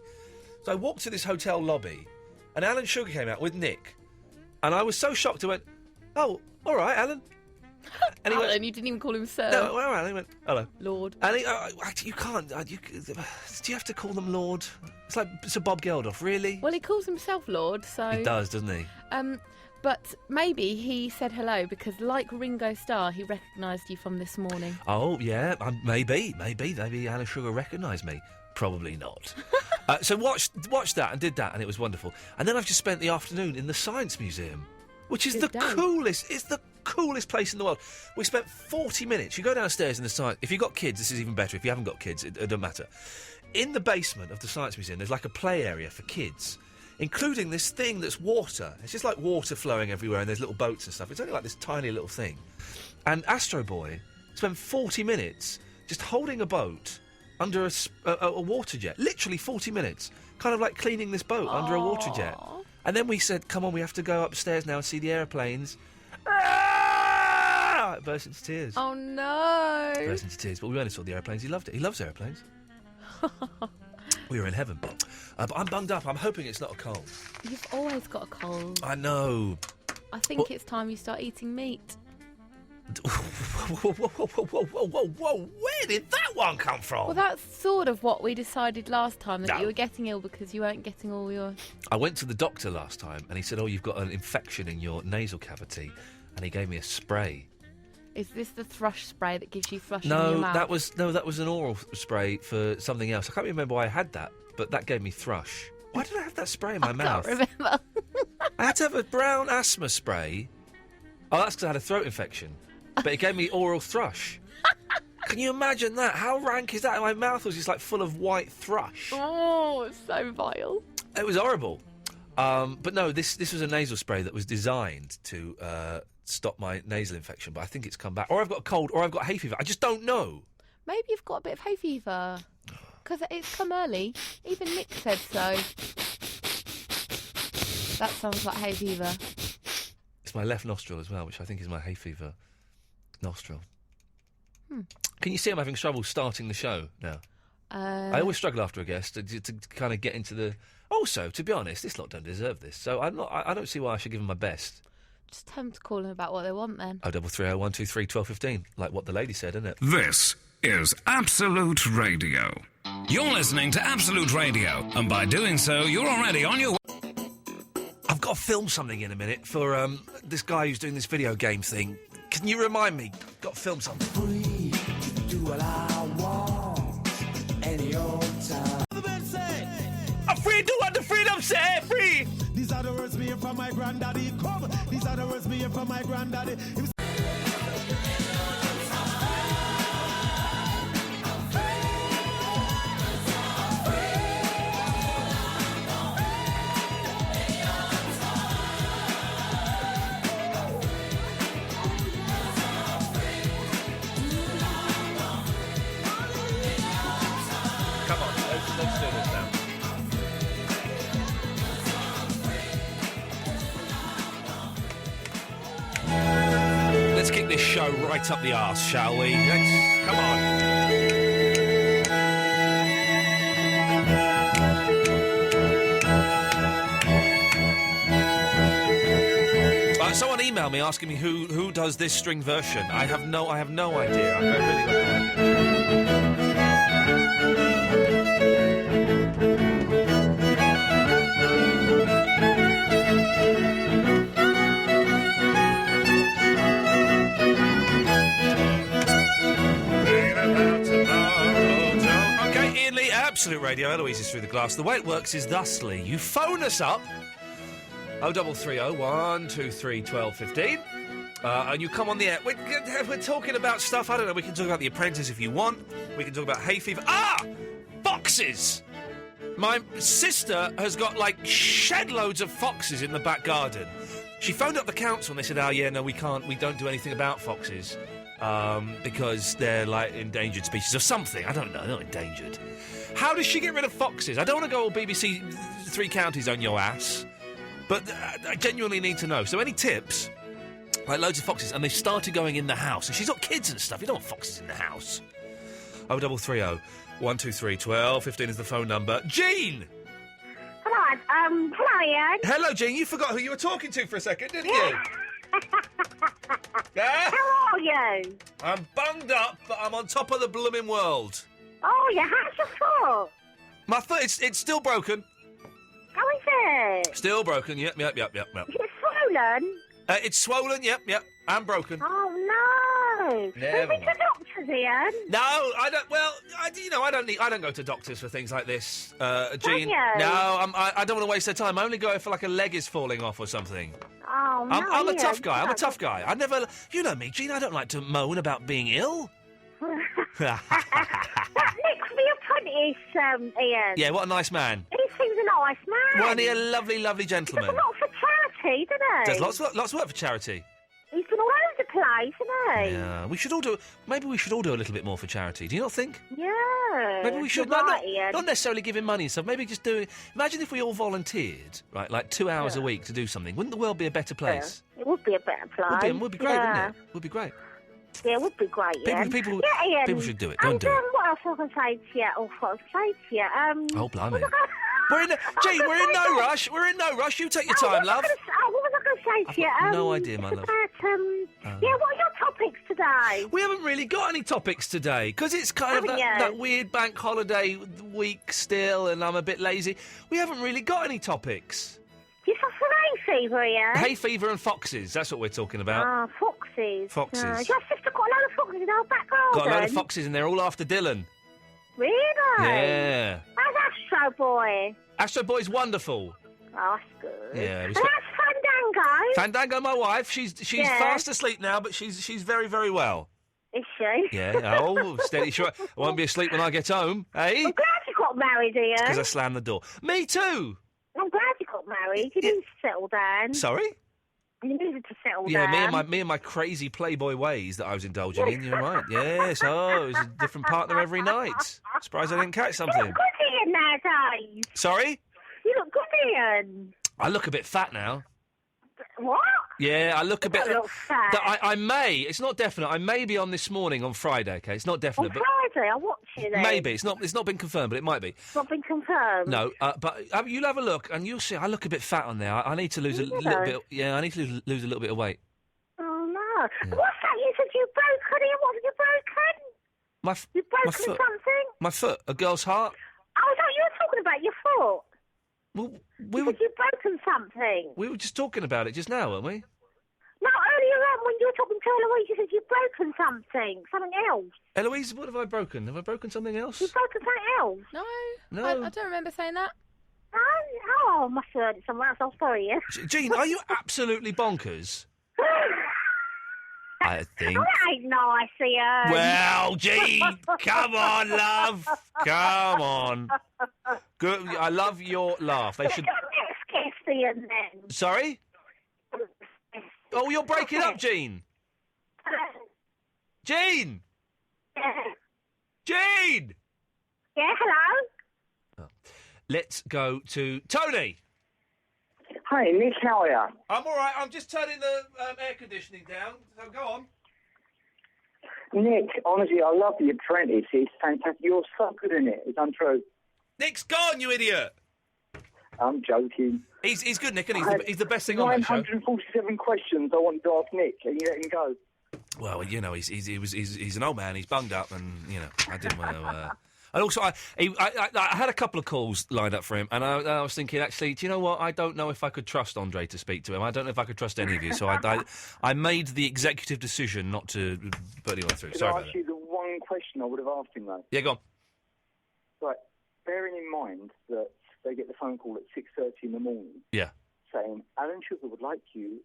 So I walked to this hotel lobby, and Alan Sugar came out with Nick, and I was so shocked. I went, "Oh, all right, Alan." And he Alan, went, you didn't even call him sir. "No, all right." He went, "Hello, Lord." And he, you can't. Do you have to call them Lord? It's like Sir Bob Geldof, really? Well, he calls himself Lord, so... He does, doesn't he? But maybe he said hello because, like Ringo Starr, he recognised you from this morning. Oh, yeah, maybe Alan Sugar recognised me. Probably not. So watched that and did that, and it was wonderful. And then I've just spent the afternoon in the Science Museum, which is Good the day. coolest. It's the coolest place in the world. We spent 40 minutes. You go downstairs in the science. If you've got kids, this is even better. If you haven't got kids, it doesn't matter. In the basement of the Science Museum, there's like a play area for kids, including this thing that's water. It's just like water flowing everywhere, and there's little boats and stuff. It's only like this tiny little thing. And Astro Boy spent 40 minutes just holding a boat under a water jet. Literally 40 minutes. Kind of like cleaning this boat under a water jet. And then we said, come on, we have to go upstairs now and see the aeroplanes. It burst into tears. Oh, no. Burst into tears. But we only saw the aeroplanes. He loved it. He loves aeroplanes. We were in heaven. But I'm bunged up. I'm hoping it's not a cold. You've always got a cold. I know. I think it's time you start eating meat. Whoa. Where did that one come from? Well, that's sort of what we decided last time, that No. you were getting ill because you weren't getting all your... I went to the doctor last time and he said, you've got an infection in your nasal cavity. And he gave me a spray. Is this the thrush spray that gives you thrush in your mouth? that was an oral spray for something else. I can't remember why I had that, but that gave me thrush. Why did I have that spray in my mouth? I can't remember. I had to have a brown asthma spray. Oh, that's because I had a throat infection. But it gave me oral thrush. Can you imagine that? How rank is that? My mouth was just like full of white thrush. Oh, it's so vile. It was horrible. But no, this was a nasal spray that was designed to stop my nasal infection. But I think it's come back. Or I've got a cold, or I've got hay fever. I just don't know. Maybe you've got a bit of hay fever. Because it's come early. Even Nick said so. That sounds like hay fever. It's my left nostril as well, which I think is my hay fever nostril. Can you see I'm having trouble starting the show now? I always struggle after a guest to kind of get into the... Also, to be honest, this lot don't deserve this, so I don't see why I should give them my best. Just tell them to call them about what they want, then. 0330 123 1215, like what the lady said, isn't it? This is Absolute Radio. You're listening to Absolute Radio, and by doing so, you're already on your... I've got to film something in a minute for this guy who's doing this video game thing. Can you remind me? Got to film something. Free to do what I want any old time. I'm free to do what the freedom say, free! These are the words me hear from my granddaddy. Come, these are the words me hear from my granddaddy. Come on, let's do this now. Let's kick this show right up the arse, shall we? Come on. Someone emailed me asking me who does this string version. I have no idea. I've really got no idea. Okay, Iain Lee, Absolute Radio. Eloise is through the glass. The way it works is thusly: you phone us up. 0330 123 1215. And you come on the air. We're talking about stuff, I don't know, we can talk about The Apprentice if you want. We can talk about hay fever. Foxes! My sister has got, like, shed loads of foxes in the back garden. She phoned up the council and they said, we don't do anything about foxes. Because they're, like, endangered species or something. I don't know, they're not endangered. How does she get rid of foxes? I don't want to go all BBC Three Counties on your ass. But I genuinely need to know. So any tips? Like loads of foxes, and they've started going in the house. And she's got kids and stuff. You don't want foxes in the house. 0330 123 1215 is the phone number. Jean! Hello, Ian. Hello, Jean. You forgot who you were talking to for a second, didn't you? Yeah? How are you? I'm bunged up, but I'm on top of the blooming world. Oh, yeah, how's your foot? My foot, it's still broken. How is it? Still broken, yep. Is it swollen? It's swollen, yep, and broken. Oh, no. Never Maybe to doctors, Ian. No, I don't. Well, I don't go to doctors for things like this, Jean. Don't you? No, I don't want to waste their time. I only go for like a leg is falling off or something. Oh, no, I'm a Ian, tough guy. I'm a tough guy. I never. You know me, Jean. I don't like to moan about being ill. That Nick for your apprentice, Ian. Yeah, what a nice man. He seems a nice man. Wasn't he a lovely, lovely gentleman? He does a lot for charity, doesn't he? Does lots of work for charity. He's been all over the place, hasn't he? Yeah, we should all do. Maybe we should all do a little bit more for charity. Do you not think? Yeah. Maybe we should You're right, Ian. not necessarily giving money and stuff. Maybe just doing. Imagine if we all volunteered, right, like 2 hours a week to do something. Wouldn't the world be a better place? Yeah. It would be a better place. Would be great, wouldn't it? Would be great. Yeah, it would be great, Ian. People should do it. And Don't do it. what else was I going to say to you? Oh, blimey. We're in no rush. We're in no rush. You take your time, love. What was I going to say to you? I've got no idea, my love. What are your topics today? We haven't really got any topics today because it's kind of that weird bank holiday week still, and I'm a bit lazy. We haven't really got any topics. You suffer from hay fever, yeah? Hay fever and foxes. That's what we're talking about. Foxes. Foxes. Your sister got a load of foxes in our back garden. Got a load of foxes, and they're all after Dylan. Really? Yeah. How's Astro Boy? Astro Boy's wonderful. Oh, that's good. Yeah. And how's Fandango? Fandango, my wife. She's fast asleep now, but she's very, very well. Is she? Yeah. Oh, steady sure. I won't be asleep when I get home. Hey? I'm glad you got married, Ian. Because I slammed the door. Me too. I'm glad you got married. You didn't settle down. Sorry? You needed to settle down. Yeah, me and my crazy playboy ways that I was indulging in. You're right. Yes. Oh, it was a different partner every night. Surprised I didn't catch something. You look good, Ian, nowadays. Sorry? You look good, Ian. I look a bit fat now. What? Yeah, I look a bit. You look fat. I may. It's not definite. I may be on this morning on Friday. Okay, it's not definite. On Friday, I'll watch you then. Maybe it's not. It's not been confirmed, but it might be. It's not been confirmed. No, but you'll have a look and you'll see. I look a bit fat on there. I need to lose a little bit. Yeah, I need to lose a little bit of weight. Oh no! Yeah. What's that? You said you broken it. What have you broken? You've broken foot. something? My foot. A girl's heart. Oh, I thought you were talking about your foot. Well, You've broken something. We were just talking about it just now, weren't we? No, earlier on when you were talking to Eloise, you said you've broken something else. Eloise, what have I broken? Have I broken something else? You've broken something else? No. I don't remember saying that. No? Oh, I must have heard it somewhere else. I'm sorry, yeah. Jean, are you absolutely bonkers? I think. Oh, that ain't nice, Ian. Well, Jean, come on, love. Come on. Good. I love your laugh. They should. Next guest, Ian, then. Sorry? Oh, you're breaking up, Jean. Jean! Yeah. Jean! Yeah, hello? Oh. Let's go to Tony. Hi, Nick, how are you? I'm all right. I'm just turning the air conditioning down. So go on. Nick, honestly, I love The Apprentice. It's fantastic. You're so good in it. It's untrue. Nick's gone, you idiot. I'm joking. He's good, Nick, and he's the best thing on that show. 947 questions I wanted to ask Nick, and you let him go. Well, you know, he's an old man. He's bunged up, and you know, I didn't want to. And also, I had a couple of calls lined up for him, and I was thinking, actually, do you know what? I don't know if I could trust Andre to speak to him. I don't know if I could trust any of you. So I made the executive decision not to put anyone through. Sorry about that. Can I ask you the one question I would have asked him, though? Yeah, go on. Right, bearing in mind that they get the phone call at 6:30 in the morning. Yeah. Saying, Lord Sugar would like you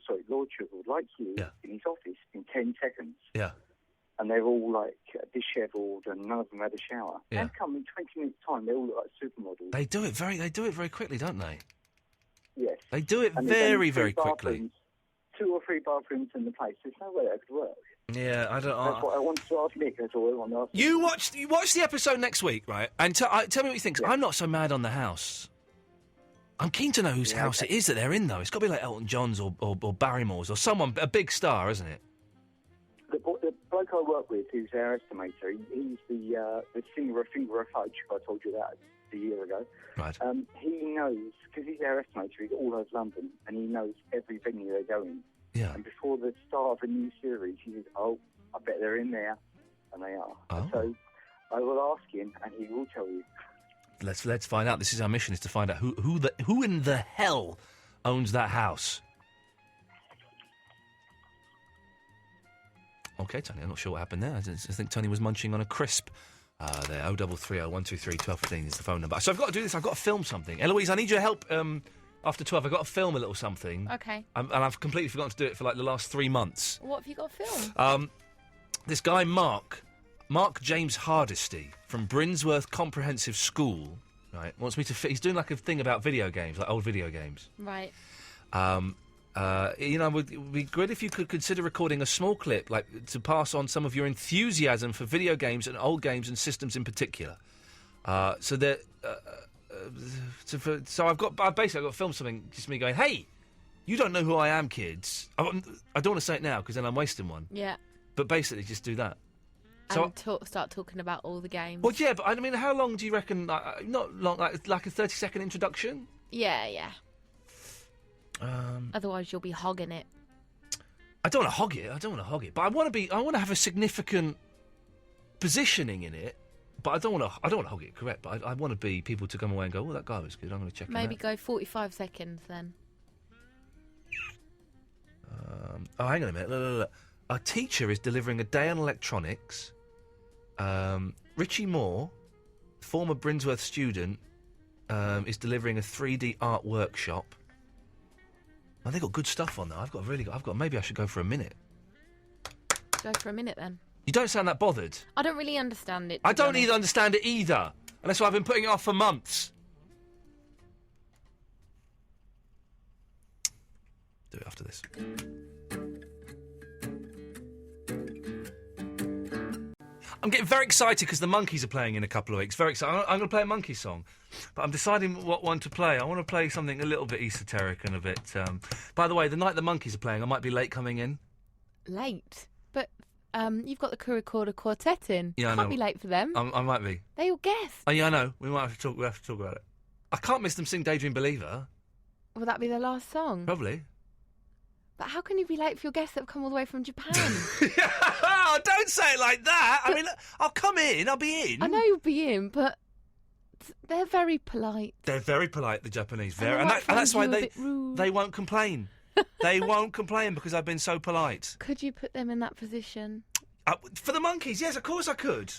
in his office in 10 seconds. Yeah. And they're all, like, dishevelled and none of them had a shower. Yeah. They come in 20 minutes' time, they all look like supermodels. They do it very quickly, don't they? Yes. They do it and very, very quickly. 2 or 3 bathrooms in the place. There's no way that could work. Yeah, I don't know. That's what I wanted to ask Nick. That's all I want to ask. You watch the episode next week, right? And tell me what you think. Yeah. I'm not so mad on the house. I'm keen to know whose house it is that they're in, though. It's got to be like Elton John's or Barrymore's or someone, a big star, isn't it? The bloke I work with, who's our estimator, he's the singer of Finger of Fudge, I told you that a year ago. Right. He knows, because he's our estimator, he's all over London, and he knows every venue they go in. Yeah. And before the start of a new series, he says, I bet they're in there. And they are. Oh. So I will ask him, and he will tell you. Let's find out. This is our mission: is to find out who in the hell owns that house. Okay, Tony, I'm not sure what happened there. I think Tony was munching on a crisp. There, 0330 123 1215 is the phone number. So I've got to do this. I've got to film something. Eloise, I need your help. After 12, I've got to film a little something. Okay. And I've completely forgotten to do it for like the last 3 months. What have you got to film? This guy Mark James Hardesty from Brinsworth Comprehensive School, right, wants me to. He's doing like a thing about video games, like old video games. Right. It would be good if you could consider recording a small clip, like to pass on some of your enthusiasm for video games and old games and systems in particular. So I've got to film something, just me going, hey, you don't know who I am, kids. I don't want to say it now because then I'm wasting one. Yeah. But basically, just do that. And start talking about all the games. Well, yeah, but I mean, how long do you reckon? Not long, like a 30-second introduction. Yeah. Otherwise, you'll be hogging it. I don't want to hog it. But I want to have a significant positioning in it. But I don't want to hog it. Correct. But I want to be people to come away and go, oh, that guy was good. I'm going to check him out. Maybe go 45 seconds then. Hang on a minute. Look. A teacher is delivering a day on electronics. Richie Moore, former Brinsworth student, is delivering a 3D art workshop. Oh, they got good stuff on there. Maybe I should go for a minute. Go for a minute then. You don't sound that bothered. I don't really understand it. I don't understand it either. And that's why I've been putting it off for months. Do it after this. I'm getting very excited because the Monkeys are playing in a couple of weeks. Very excited. I'm going to play a Monkey song, but I'm deciding what one to play. I want to play something a little bit esoteric and a bit... By the way, the night the Monkeys are playing, I might be late coming in. Late? But you've got the Crew Recorder Quartet in. Yeah, I Can't know. be late for them. I might be. They all guessed. Oh, yeah, I know. We have to talk about it. I can't miss them sing Daydream Believer. Will that be their last song? Probably. But how can you be late for your guests that have come all the way from Japan? Oh, don't say it like that. I mean, I'll come in. I'll be in. I know you'll be in, but they're very polite. They're very polite, the Japanese. And Very, I might and that's why find you a bit rude. they won't complain. They won't complain because I've been so polite. Could you put them in that position? For the Monkeys, yes, of course I could.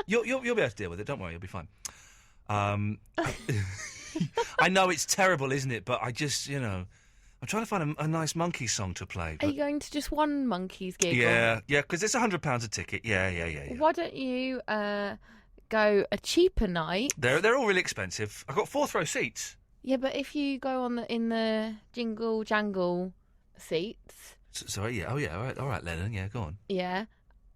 You'll be able to deal with it. Don't worry, you'll be fine. I know it's terrible, isn't it? But I just, I'm trying to find a nice Monkeys song to play. Are you going to just one Monkeys gig? Yeah, because it's £100 a ticket. Yeah. Why don't you go a cheaper night? They're all really expensive. I've got 4th row seats. Yeah, but if you go in the jingle jangle seats. Sorry, yeah. Oh, yeah. All right, Lennon. Yeah, go on. Yeah,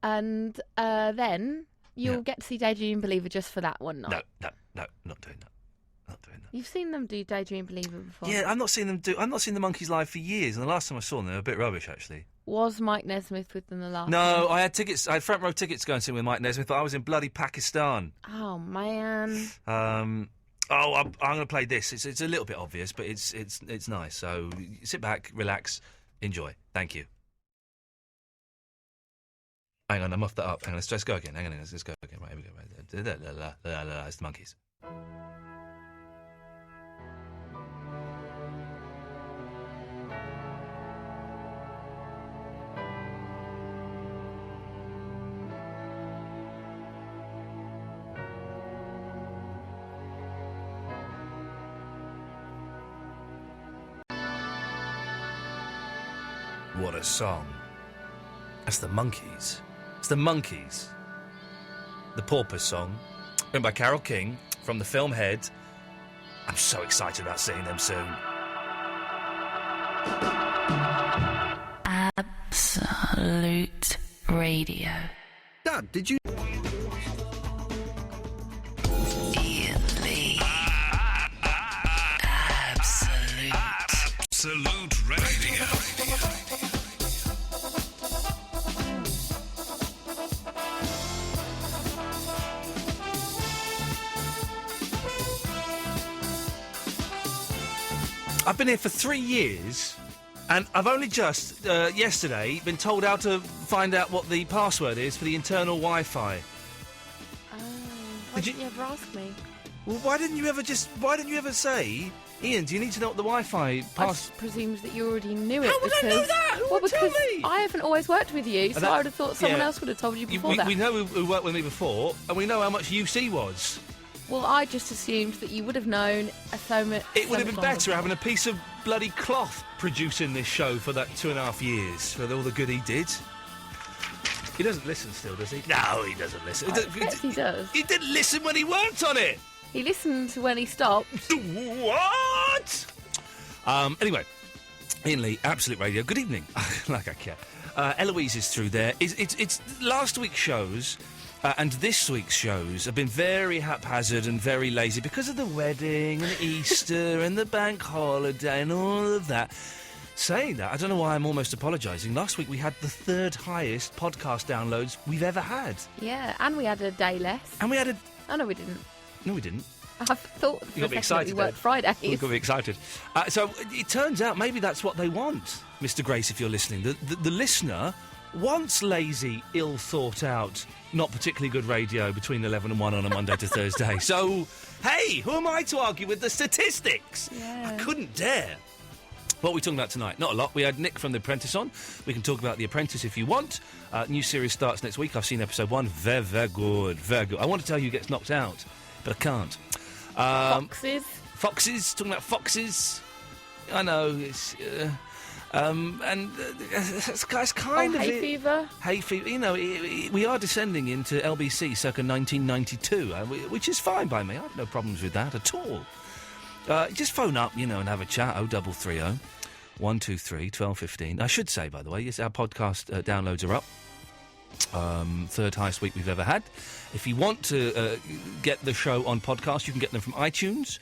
and then you'll get to see Daydream Believer just for that one night. No, not doing that. Not doing that. You've seen them do Daydream Believer before. Yeah, I've not seen the Monkeys live for years, and the last time I saw them, they were a bit rubbish, actually. Was Mike Nesmith with them the last No, time? I had tickets. I had front row tickets to go and see with Mike Nesmith, but I was in bloody Pakistan. Oh man. I'm going to play this. It's a little bit obvious, but it's nice. So sit back, relax, enjoy. Thank you. Hang on, I muffed that up. Hang on, let's go again. Hang on, let's go again. Right, here we go. Right. It's the Monkeys. What a song. That's the Monkeys. It's the Monkeys. The Porpoise song, written by Carole King from the film Head. I'm so excited about seeing them soon. Absolute Radio. Dad, did you... Iain Lee. Absolute Radio. I've been here for 3 years, and I've only just, yesterday, been told how to find out what the password is for the internal Wi-Fi. Why didn't you ever ask me? Well, why didn't you ever say, Ian, do you need to know what the Wi-Fi I just presumed that you already knew it. How would I know that? Who would tell me? I haven't always worked with you, so I would have thought someone else would have told you before that. We know who worked with me before, and we know how much UC was. Well, I just assumed that you would have known so much. It would have been better having a piece of bloody cloth producing this show for that 2.5 years, for all the good he did. He doesn't listen still, does he? No, he doesn't listen. He does. He didn't listen when he worked on it. He listened when he stopped. What? Anyway, Iain Lee, Absolute Radio. Good evening. Like I care. Eloise is through there. It's last week's shows and this week's shows have been very haphazard and very lazy because of the wedding and Easter and the bank holiday and all of that. Saying that, I don't know why I'm almost apologising. Last week we had the 3rd highest podcast downloads we've ever had. Yeah, and we had a day less. And we had a... Oh, no, we didn't. No, we didn't. I thought You got me excited. we worked Fridays. You got me excited. So it turns out maybe that's what they want, Mr. Grace, if you're listening. The listener wants lazy, ill thought out, not particularly good radio between 11 and 1 on a Monday to Thursday. So, hey, who am I to argue with the statistics? Yeah. I couldn't dare. What are we talking about tonight? Not a lot. We had Nick from The Apprentice on. We can talk about The Apprentice if you want. New series starts next week. I've seen episode 1. Very, very good. Very good. I want to tell you who gets knocked out, but I can't. Foxes. Foxes. Talking about foxes. I know. It's... it's kind of... Hay fever? Hay fever. You know, we are descending into LBC circa 1992, which is fine by me. I have no problems with that at all. Just phone up, and have a chat. 0330 123 1215. I should say, by the way, yes, our podcast downloads are up. Third highest week we've ever had. If you want to get the show on podcast, you can get them from iTunes,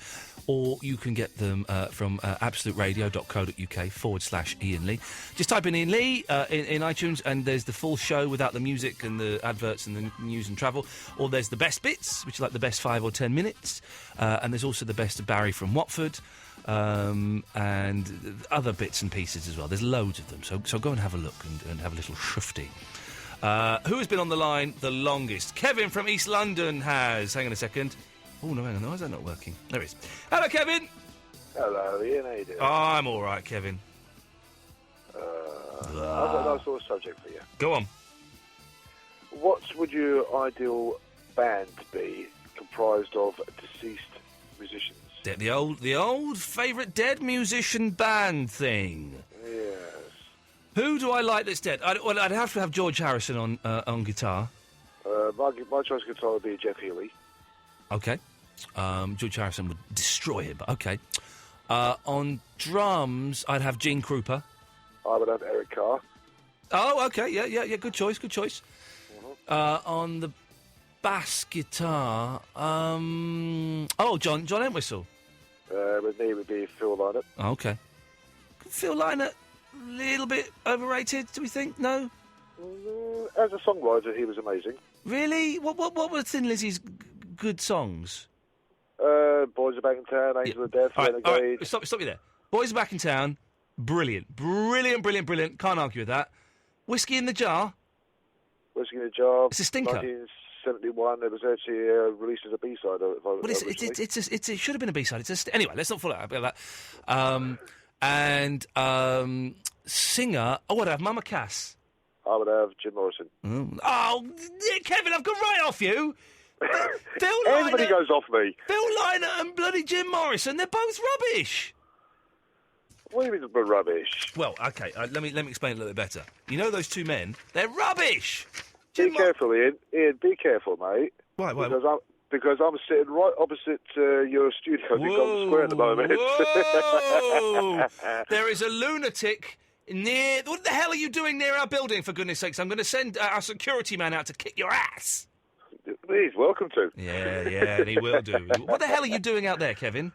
or you can get them from absoluteradio.co.uk/Iain Lee. Just type in Iain Lee in iTunes, and there's the full show without the music and the adverts and the news and travel. Or there's the best bits, which are like the best 5 or 10 minutes. And there's also the best of Barry from Watford. And other bits and pieces as well. There's loads of them, so go and have a look and have a little shufty. Who has been on the line the longest? Kevin from East London has. Hang on a second. Oh, no, hang on. Why is that not working? There it is. Hello, Kevin. Hello, Ian. How you doing? I'm all right, Kevin. I've got a nice little subject for you. Go on. What would your ideal band be comprised of deceased musicians? The old favourite dead musician band thing. Yes. Who do I like that's dead? I'd have to have George Harrison on guitar. My choice guitar would be Jeff Healey. Okay. George Harrison would destroy him, but okay. On drums, I'd have Gene Krupa. I would have Eric Carr. Oh, okay, yeah, good choice. Mm-hmm. On the bass guitar, John Entwistle. With me would be Phil Lynott. Oh, okay. Phil Lynott, a little bit overrated, do we think? No? As a songwriter, he was amazing. Really? What were Thin Lizzy's good songs? Boys Are Back in Town, Angel of Death, Renegade. All right, stop you there. Boys Are Back in Town, brilliant. Brilliant. Can't argue with that. Whiskey in the Jar. Whiskey in the Jar. It's a stinker. 1971, it was actually released as a B-side. It should have been a B-side. Anyway, let's not fall out about that. Singer, I'd have Mama Cass. I would have Jim Morrison. Oh, Kevin, I've gone right off you. Everybody goes off me. Phil Lynott and bloody Jim Morrison, they're both rubbish. What do you mean rubbish? Well, okay, let me explain a little bit better. You know those two men? They're rubbish. Be careful, Ian. Ian, be careful, mate. Why? Because I'm sitting right opposite your studio in Golden Square at the moment. Whoa! There is a lunatic near... What the hell are you doing near our building, for goodness sakes? I'm going to send our security man out to kick your ass. He's welcome to. Yeah, and he will do. What the hell are you doing out there, Kevin?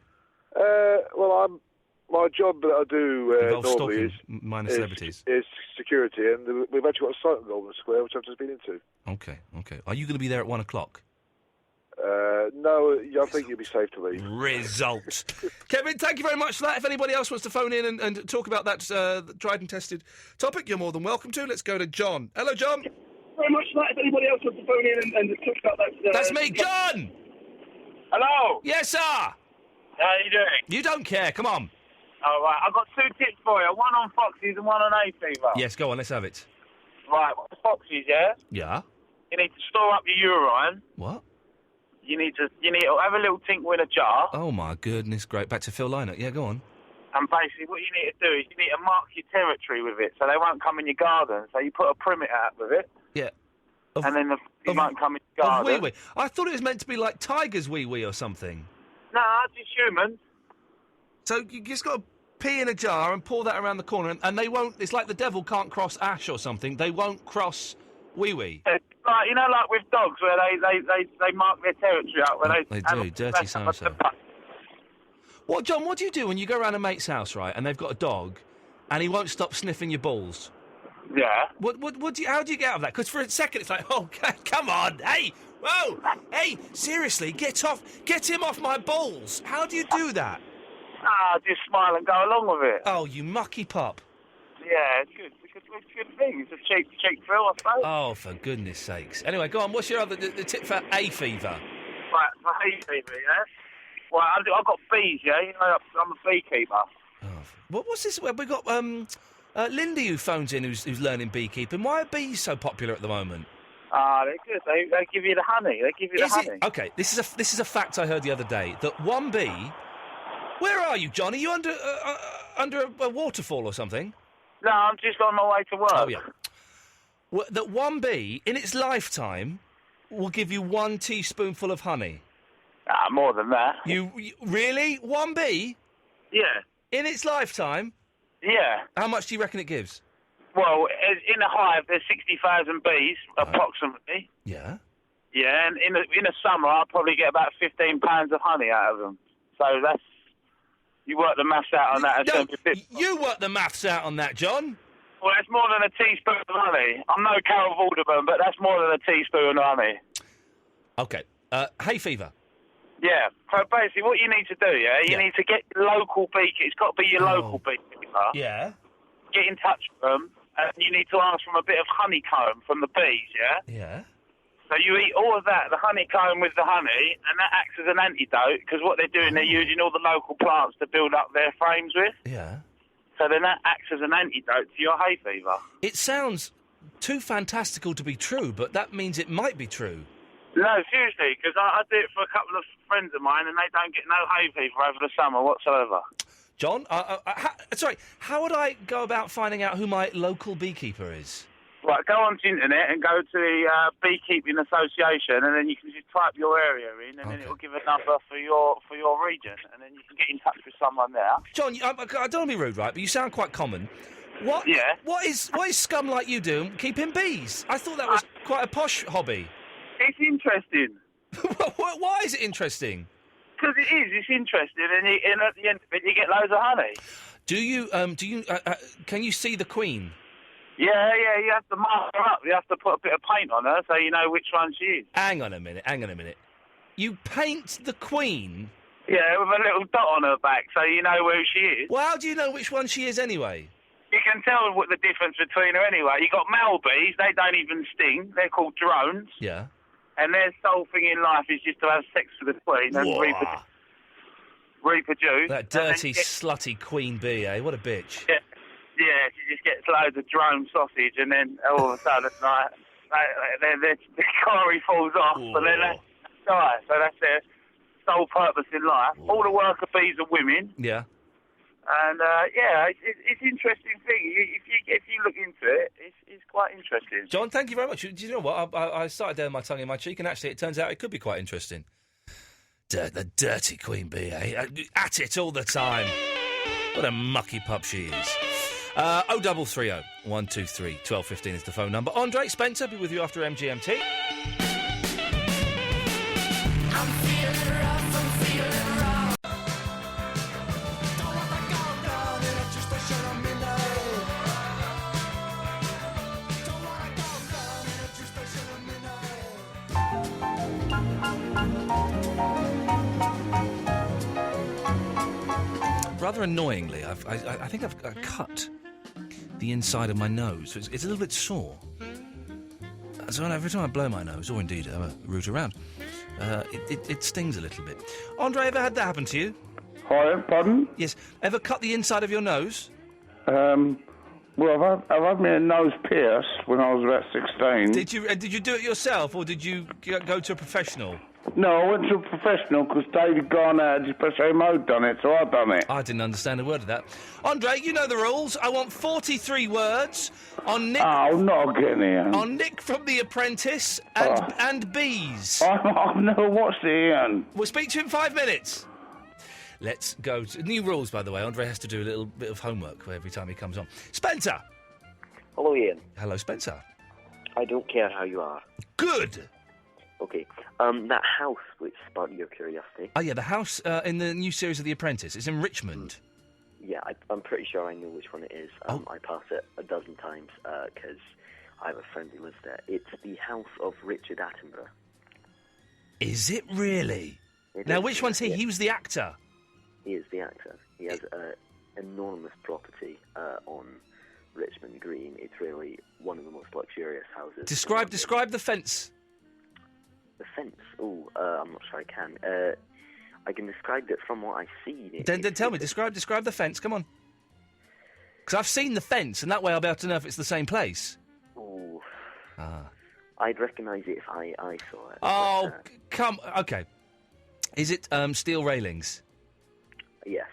My job that I do normally minor celebrities. is security, and we've actually got a site in Golden Square, which I've just been into. Okay. Are you going to be there at 1 o'clock? No, I think you'll be safe to leave. Result. Kevin, thank you very much for that. If anybody else wants to phone in and talk about that tried and tested topic, you're more than welcome to. Let's go to John. Hello, John. Very much for that. If anybody else wants to phone in and talk about that... That's me, John! Hello! Yes, sir! How are you doing? You don't care, come on. All right, I've got 2 tips for you. One on foxes and one on hay fever. Yes, go on, let's have it. Right, with foxes, yeah? Yeah? You need to store up your urine. What? You need to have a little tinkle in a jar. Oh, my goodness, great. Back to Phil Lynott. Yeah, go on. And basically what you need to do is you need to mark your territory with it so they won't come in your garden. So you put a perimeter out with it. Yeah. And then they won't come in your garden. Wee-wee. I thought it was meant to be like Tiger's wee-wee or something. No, it's human. So you just got to pee in a jar and pour that around the corner, and they won't... It's like the devil can't cross ash or something. They won't cross wee-wee. Like, like with dogs where they mark their territory up. Where they do, dirty so-and-so. What, John, what do you do when you go around a mate's house, right, and they've got a dog, and he won't stop sniffing your balls? Yeah. How do you get out of that? Because for a second it's like, oh, come on, hey, whoa, hey, seriously, get him off my balls. How do you do that? Just smile and go along with it. Oh, you mucky pup. Yeah, it's good. It's a good thing. It's a cheap thrill, I suppose. Oh, for goodness sakes. Anyway, go on. What's your other the tip for hay fever? Right, for hay fever, yeah? Well, I've got bees, yeah? You know, I'm a beekeeper. Oh, what's this? We've got Lindy who phones in who's learning beekeeping. Why are bees so popular at the moment? They're good. They give you the honey. Honey. Okay, this is a fact I heard the other day, that one bee... Where are you, John? Are you under a waterfall or something? No, I'm just on my way to work. Oh, yeah. Well, that one bee, in its lifetime, will give you 1 teaspoonful of honey. More than that. You really? One bee? Yeah. In its lifetime? Yeah. How much do you reckon it gives? Well, in a hive, there's 60,000 bees, approximately. Yeah. Yeah, and in the summer, I'll probably get about 15 pounds of honey out of them. So that's... You work the maths out on that. You work the maths out on that, John. Well, that's more than a teaspoon of honey. I'm no Carol Vorderman, but that's more than a teaspoon of honey. Okay. Hay fever. Yeah. So basically, what you need to do, you need to get your local beekeeper. It's got to be your local beekeeper. Yeah. Get in touch with them, and you need to ask for a bit of honeycomb from the bees, yeah? Yeah. So you eat all of that, the honeycomb with the honey, and that acts as an antidote, because what they're doing, they're using all the local plants to build up their frames with. Yeah. So then that acts as an antidote to your hay fever. It sounds too fantastical to be true, but that means it might be true. No, seriously, because I do it for a couple of friends of mine, and they don't get no hay fever over the summer whatsoever. John, sorry, how would I go about finding out who my local beekeeper is? Right, go onto the internet and go to the Beekeeping Association, and then you can just type your area in, and then it will give a number for your region, and then you can get in touch with someone there. John, I don't want to be rude, right, but you sound quite common. What? Yeah. What is scum like you do keeping bees? I thought that was quite a posh hobby. It's interesting. Why is it interesting? Because it is. It's interesting, and at the end of it, you get loads of honey. Do you? Can you see the queen? Yeah. You have to mark her up. You have to put a bit of paint on her so you know which one she is. Hang on a minute. You paint the queen? Yeah, with a little dot on her back so you know who she is. Well, how do you know which one she is anyway? You can tell what the difference between her anyway. You got male bees. They don't even sting. They're called drones. Yeah. And their sole thing in life is just to have sex with the queen and reproduce. That dirty, slutty queen bee, eh? What a bitch. Yeah, she just gets loads of drone sausage, and then all of a sudden, the curry falls off, and then they die. So that's their sole purpose in life. All the worker bees are women. Yeah. And, it's an interesting thing. If you look into it, it's quite interesting. John, thank you very much. Do you know what? I started down my tongue in my cheek, and actually it turns out it could be quite interesting. The dirty queen bee, eh? At it all the time. What a mucky pup she is. 0330 123 1215 is the phone number. Andre Spencer, be with you after MGMT. I'm feeling rough, I'm feeling rough. Don't want to go down in a just a shut of midnight. Don't want to go down in a just a shut of midnight. Rather annoyingly, I think I've cut the inside of my nose. It's a little bit sore. So every time I blow my nose, or indeed have a root around, it stings a little bit. Andre, ever had that happen to you? Hi, pardon? Yes. Ever cut the inside of your nose? Well, I've had my nose pierced when I was about 16. Did you do it yourself, or did you go to a professional? No, I went to a professional because David Garnett had Depeche Mode done it, so I done it. I didn't understand a word of that. Andre, you know the rules. I want 43 words on Nick. Oh, not again, Ian. On Nick from The Apprentice and bees. I've never watched it, Ian. We'll speak to you in 5 minutes. Let's go to... New rules, by the way. Andre has to do a little bit of homework every time he comes on. Spencer! Hello, Ian. Hello, Spencer. I don't care how you are. Good! Okay. That house which sparked your curiosity. Oh, yeah, the house in the new series of The Apprentice. It's in Richmond. Yeah, I'm pretty sure I know which one it is. I pass it a dozen times because I have a friend who lives there. It's the house of Richard Attenborough. Is it really? Now, which one's he? He was the actor. He is the actor. He has enormous property on Richmond Green. It's really one of the most luxurious houses. Describe the fence. The fence? Oh, I'm not sure I can. I can describe it from what I've seen. Then tell me, describe the fence, come on. Because I've seen the fence, and that way I'll be able to know if it's the same place. Oh. I'd recognise it if I saw it. Oh, come... OK. Is it steel railings? Yes.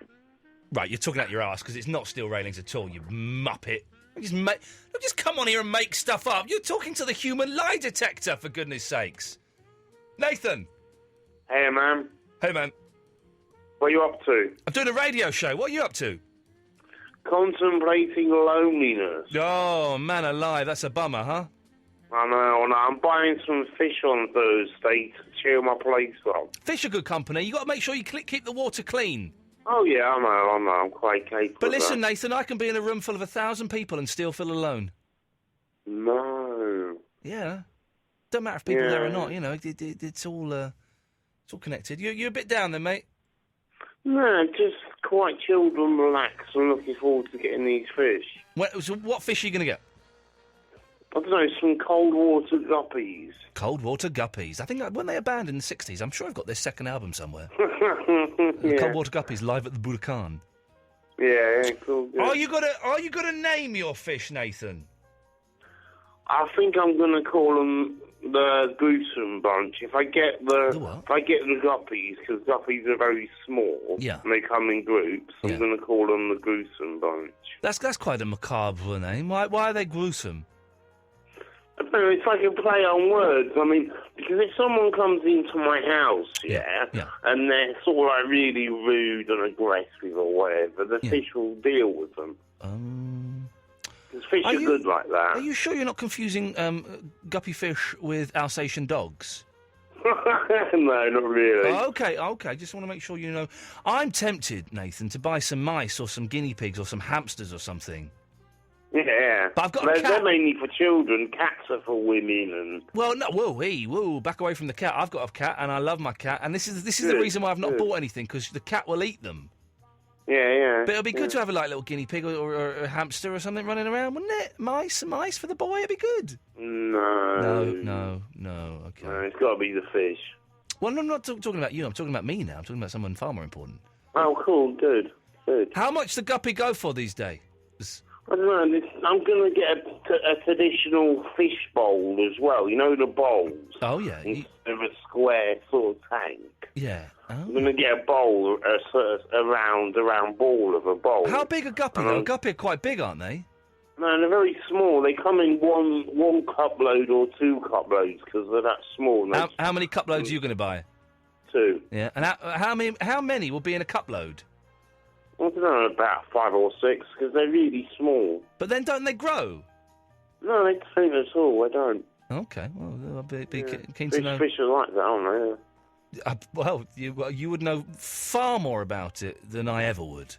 Right, you're talking out your arse, because it's not steel railings at all, you muppet. Don't just come on here and make stuff up. You're talking to the human lie detector, for goodness sakes. Nathan. Hey, man. Hey, man. What are you up to? I'm doing a radio show. What are you up to? contemplating loneliness. Oh, man alive, that's a bummer, huh? I know, and I'm buying some fish on Thursday to cheer my place up. Fish are good company. You got to make sure you keep the water clean. Oh, yeah, I know, I'm quite capable But of listen, that. Nathan, I can be in a room full of 1,000 people and still feel alone. No. Yeah. Don't matter if people are there or not, you know, it's all connected. You're a bit down then, mate? No, just quite chilled and relaxed and looking forward to getting these fish. So what fish are you going to get? I don't know, some cold water guppies. Cold water guppies. I think when they abandoned in the 60s, I'm sure I've got their second album somewhere. Yeah. Cold water guppies live at the Budokan. Yeah, cool. Good. Are you gonna name your fish, Nathan? I think I'm gonna call them the Gruesome Bunch. If I get the guppies, because guppies are very small, Yeah. and they come in groups, I'm gonna call them the Gruesome Bunch. That's quite a macabre name. Why are they gruesome? I don't know, it's like a play on words. I mean, because if someone comes into my house, and they're sort of like really rude and aggressive or whatever, the fish will deal with them. Because fish are good like that. Are you sure you're not confusing guppy fish with Alsatian dogs? No, not really. Okay. Just want to make sure you know. I'm tempted, Nathan, to buy some mice or some guinea pigs or some hamsters or something. Yeah. But I've got a cat. They're mainly for children. Cats are for women and... Well, no, whoa, back away from the cat. I've got a cat and I love my cat, and this is the reason why I've not bought anything, because the cat will eat them. Yeah. But it'll be good to have a little guinea pig or a hamster or something running around, wouldn't it? Mice for the boy, it'd be good. No. Okay. No, it's got to be the fish. Well, no, I'm not talking about you. I'm talking about me now. I'm talking about someone far more important. Oh, cool. Good. How much the guppy go for these days? I don't know. I'm going to get a traditional fish bowl as well. You know the bowls? Oh, yeah. Instead of a square sort of tank. Yeah. Oh. I'm going to get a bowl, a round ball of a bowl. How big are guppy, though? Guppy are quite big, aren't they? No, they're very small. They come in one cup load or 2 cup loads because they're that small. How many cup loads are you going to buy? 2. Yeah. And how many will be in a cup load? I don't know, about 5 or 6, because they're really small. But then don't they grow? No, they don't at all. They don't. Okay, well, I'll be keen to know. Fish are like that, aren't they? Well, you would know far more about it than I ever would.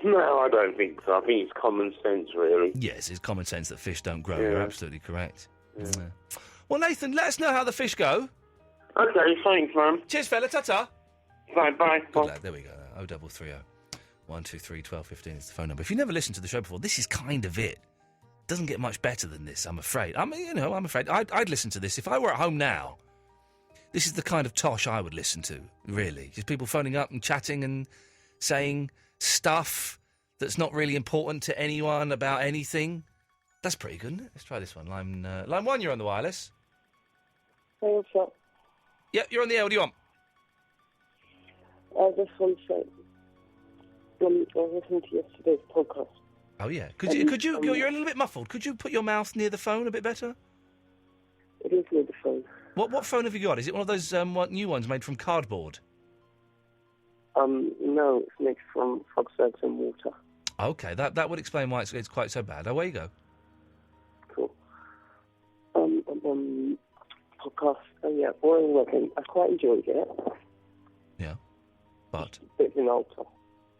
No, I don't think so. I think it's common sense, really. Yes, it's common sense that fish don't grow. Yeah. You're absolutely correct. Yeah. Well, Nathan, let us know how the fish go. Okay, thanks, man. Cheers, fella. Ta-ta. Bye. Good lad. There we go. 0330 123 1215 is the phone number. If you've never listened to the show before, this is kind of it. Doesn't get much better than this, I'm afraid. I'm afraid I'd listen to this if I were at home now. This is the kind of tosh I would listen to, really. Just people phoning up and chatting and saying stuff that's not really important to anyone about anything. That's pretty good, isn't it? Let's try this one. Line 1, you're on the wireless. Hey, what's up? Yep, you're on the air. What do you want? I just want to say, I was listening to yesterday's podcast. Oh, yeah. Could you you're a little bit muffled. Could you put your mouth near the phone a bit better? It is near the phone. What phone have you got? Is it one of those new ones made from cardboard? No, it's made from frog eggs and water. Okay, that would explain why it's quite so bad. Away you go. Cool. Podcast, yeah, boring wedding. I quite enjoyed it. Yeah, but bit of an altar.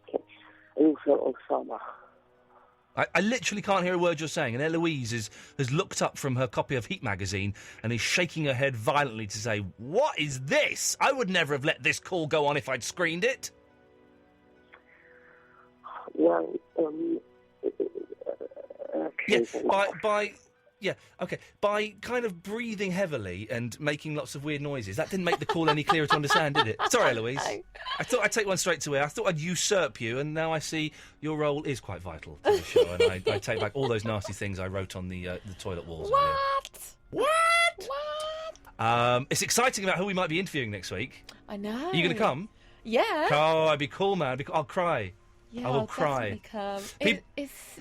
Okay. And also Osama. I literally can't hear a word you're saying, and Eloise has looked up from her copy of Heat magazine and is shaking her head violently to say, "What is this? I would never have let this call go on if I'd screened it." Well, yeah, by kind of breathing heavily and making lots of weird noises. That didn't make the call any clearer to understand, did it? Sorry, Eloise. I thought I'd take one straight to air. I thought I'd usurp you, and now I see your role is quite vital to the show, and I take back all those nasty things I wrote on the toilet walls. What? It's exciting about who we might be interviewing next week. I know. Are you going to come? Yeah. Oh, I'd be cool, man. I'll cry. Yeah, I will I'll cry. definitely come. It's...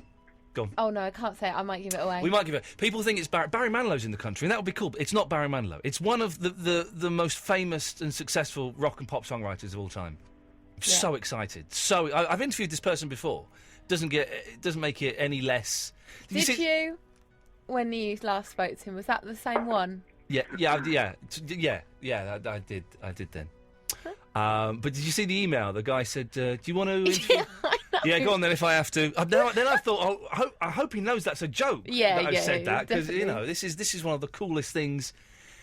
Go on. Oh, no, I can't say it. I might give it away. We might give it. People think it's Barry Manilow's in the country, and that would be cool. But it's not Barry Manilow. It's one of the most famous and successful rock and pop songwriters of all time. I'm so excited. I've interviewed this person before, doesn't make it any less. Did you, when you last spoke to him, was that the same one? Yeah, I did then. But did you see the email? The guy said, "Do you want to?" Yeah, I know. Yeah, go on then. If I have to, then I thought, I hope he knows that's a joke. Yeah, that I said that because definitely. this is one of the coolest things.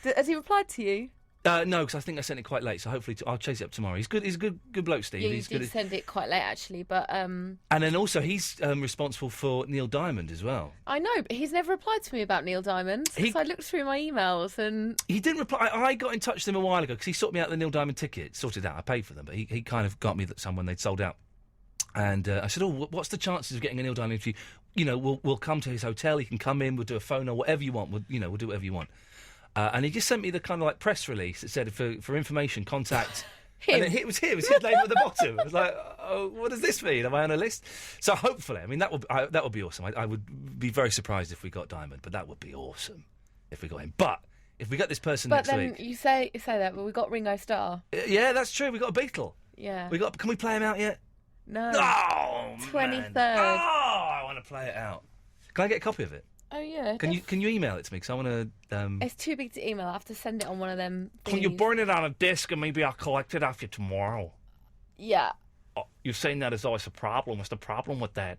Has he replied to you? No, because I think I sent it quite late. So hopefully I'll chase it up tomorrow. He's good. He's a good bloke, Steve. Yeah, you He's did good. send it quite late, actually, but And then also he's responsible for Neil Diamond as well. I know, but he's never replied to me about Neil Diamond. Because I looked through my emails and He didn't reply. I got in touch with him a while ago because he sorted me out the Neil Diamond tickets. Sorted out. I paid for them, but he kind of got me some when they'd sold out. And I said, "Oh, what's the chances of getting a Neil Diamond interview? You know, we'll come to his hotel. He can come in. We'll do a phone or whatever you want. We'll do whatever you want." And he just sent me the kind of like press release that said for information contact. Him. And it was him. It was his name at the bottom. I was like, "Oh, what does this mean? Am I on a list?" So hopefully, I mean, that would be awesome. I would be very surprised if we got Diamond, but that would be awesome if we got him. But if we get this person but next then week, you say that, but we got Ringo Starr. yeah, that's true. We got a Beatle. Yeah. Can we play him out yet? No. Oh, 23rd. man. Oh, I want to play it out. Can I get a copy of it? Oh yeah. Can you email it to me? Because I want to. It's too big to email. I have to send it on one of them. Can you thingies. burn it on a disc and maybe I'll collect it off you tomorrow? Yeah. Oh, you're saying that is always a problem. What's the problem with that?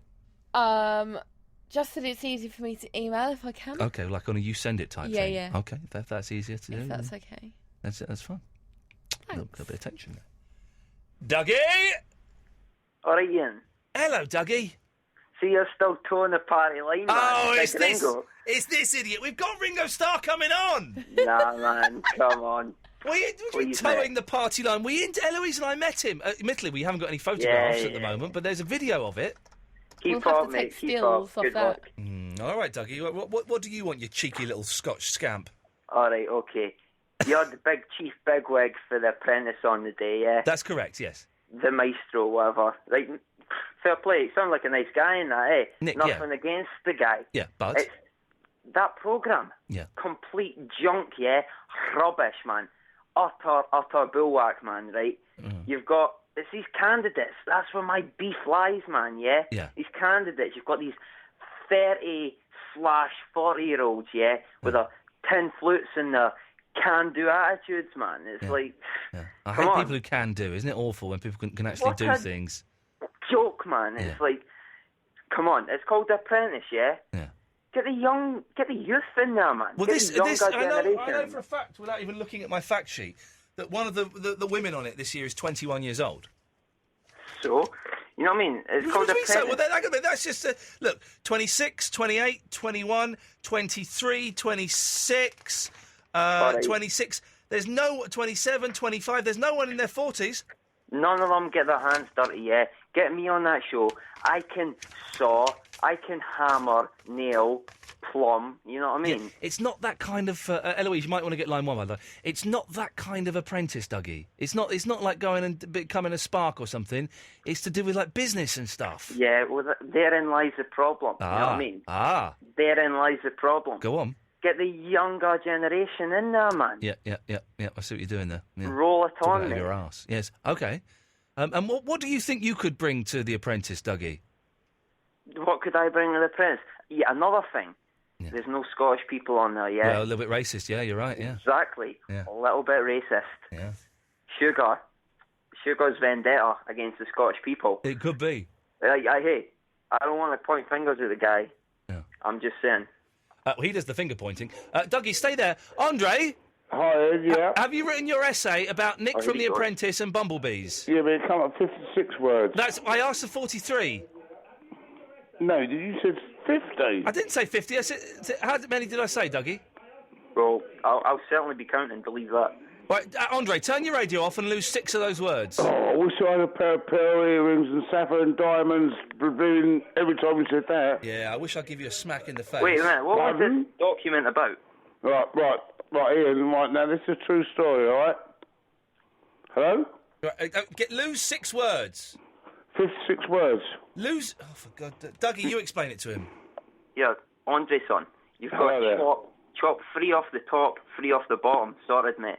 Just that it's easy for me to email if I can. Okay, like on a you send it type Yeah, thing. yeah. Okay, if that's easier to do. If that's then okay. That's fine. A Thanks. little bit of tension there. Dougie! All right, Ian. Hello, Dougie. See, you're still towing the party line, man. Oh, Big it's Ringo. this idiot. We've got Ringo Starr coming on. Nah, man, come on. Were you Please, towing mate. the party line? Eloise and I met him. Admittedly, we haven't got any photographs at the yeah. moment, but there's a video of it. Keep We'll have up, to mate. take Keep stills up. off Good that. luck. All right, Dougie. What do you want, you cheeky little Scotch scamp? All right, okay. You're the big chief bigwig for The Apprentice on the day, yeah? That's correct, yes. The maestro, whatever. Like, fair play. You sound like a nice guy in that, eh? Nick, Nothing against the guy. Yeah, but... It's that programme. Yeah. Complete junk, yeah? Rubbish, man. Utter bullwhack, man, right? You've got... It's these candidates. That's where my beef lies, man, yeah? Yeah. These candidates. You've got these 30/40-year-olds, yeah? With their tin flutes and their can-do attitudes, man. It's like... Yeah. I come hate on. people who can do. Isn't it awful when people can actually What do a things? Joke, man. It's like... Come on. It's called The Apprentice, yeah? Yeah. Get the youth in there, man. Well, Get the younger I know generation. for a fact, without even looking at my fact sheet, that one of the women on it this year is 21 years old. So, you know what I mean? It's called The Apprentice. So, well, that's just look, 26, 28, 21, 23, 26, 26. There's no 27, 25. There's no one in their 40s. None of them get their hands dirty, yeah? Get me on that show. I can saw, I can hammer, nail, plumb, you know what I mean? Yeah, it's not that kind of... Eloise, you might want to get line one, by the way. It's not that kind of apprentice, Dougie. It's not like going and becoming a spark or something. It's to do with, like, business and stuff. Yeah, well, therein lies the problem, you know what I mean? Therein lies the problem. Go on. Get the younger generation in there, man. Yeah, I see what you're doing there. Yeah. Roll it Talk on, out of mate. your arse. Yes, okay. And what do you think you could bring to The Apprentice, Dougie? What could I bring to The Apprentice? Yeah, another thing. Yeah. There's no Scottish people on there, yeah? Well, a little bit racist, yeah, you're right, yeah. Exactly. Yeah. A little bit racist. Yeah. Sugar's vendetta against the Scottish people. It could be. I don't want to point fingers at the guy. Yeah. I'm just saying. Well, he does the finger pointing. Dougie, stay there. Andre? Hi, yeah. Have you written your essay about Nick from The Apprentice and bumblebees? Yeah, but it come up 56 words. I asked for 43. No, did you say 50? I didn't say 50. I said, how many did I say, Dougie? Well, I'll certainly be counting, believe that. Right, Andre, turn your radio off and lose 6 of those words. Oh, I wish I had a pair of pearl earrings and sapphire and diamonds revealing every time you said that. Yeah, I wish I'd give you a smack in the face. Wait a minute, what was this document about? Right, Ian, right, now this is a true story, all right? Hello? Right, lose 6 words. 56 words. Lose... Oh, for God. Dougie, you explain it to him. Yeah, Andre, son, you've got to chop 3 off the top, 3 off the bottom. Sorted, mate.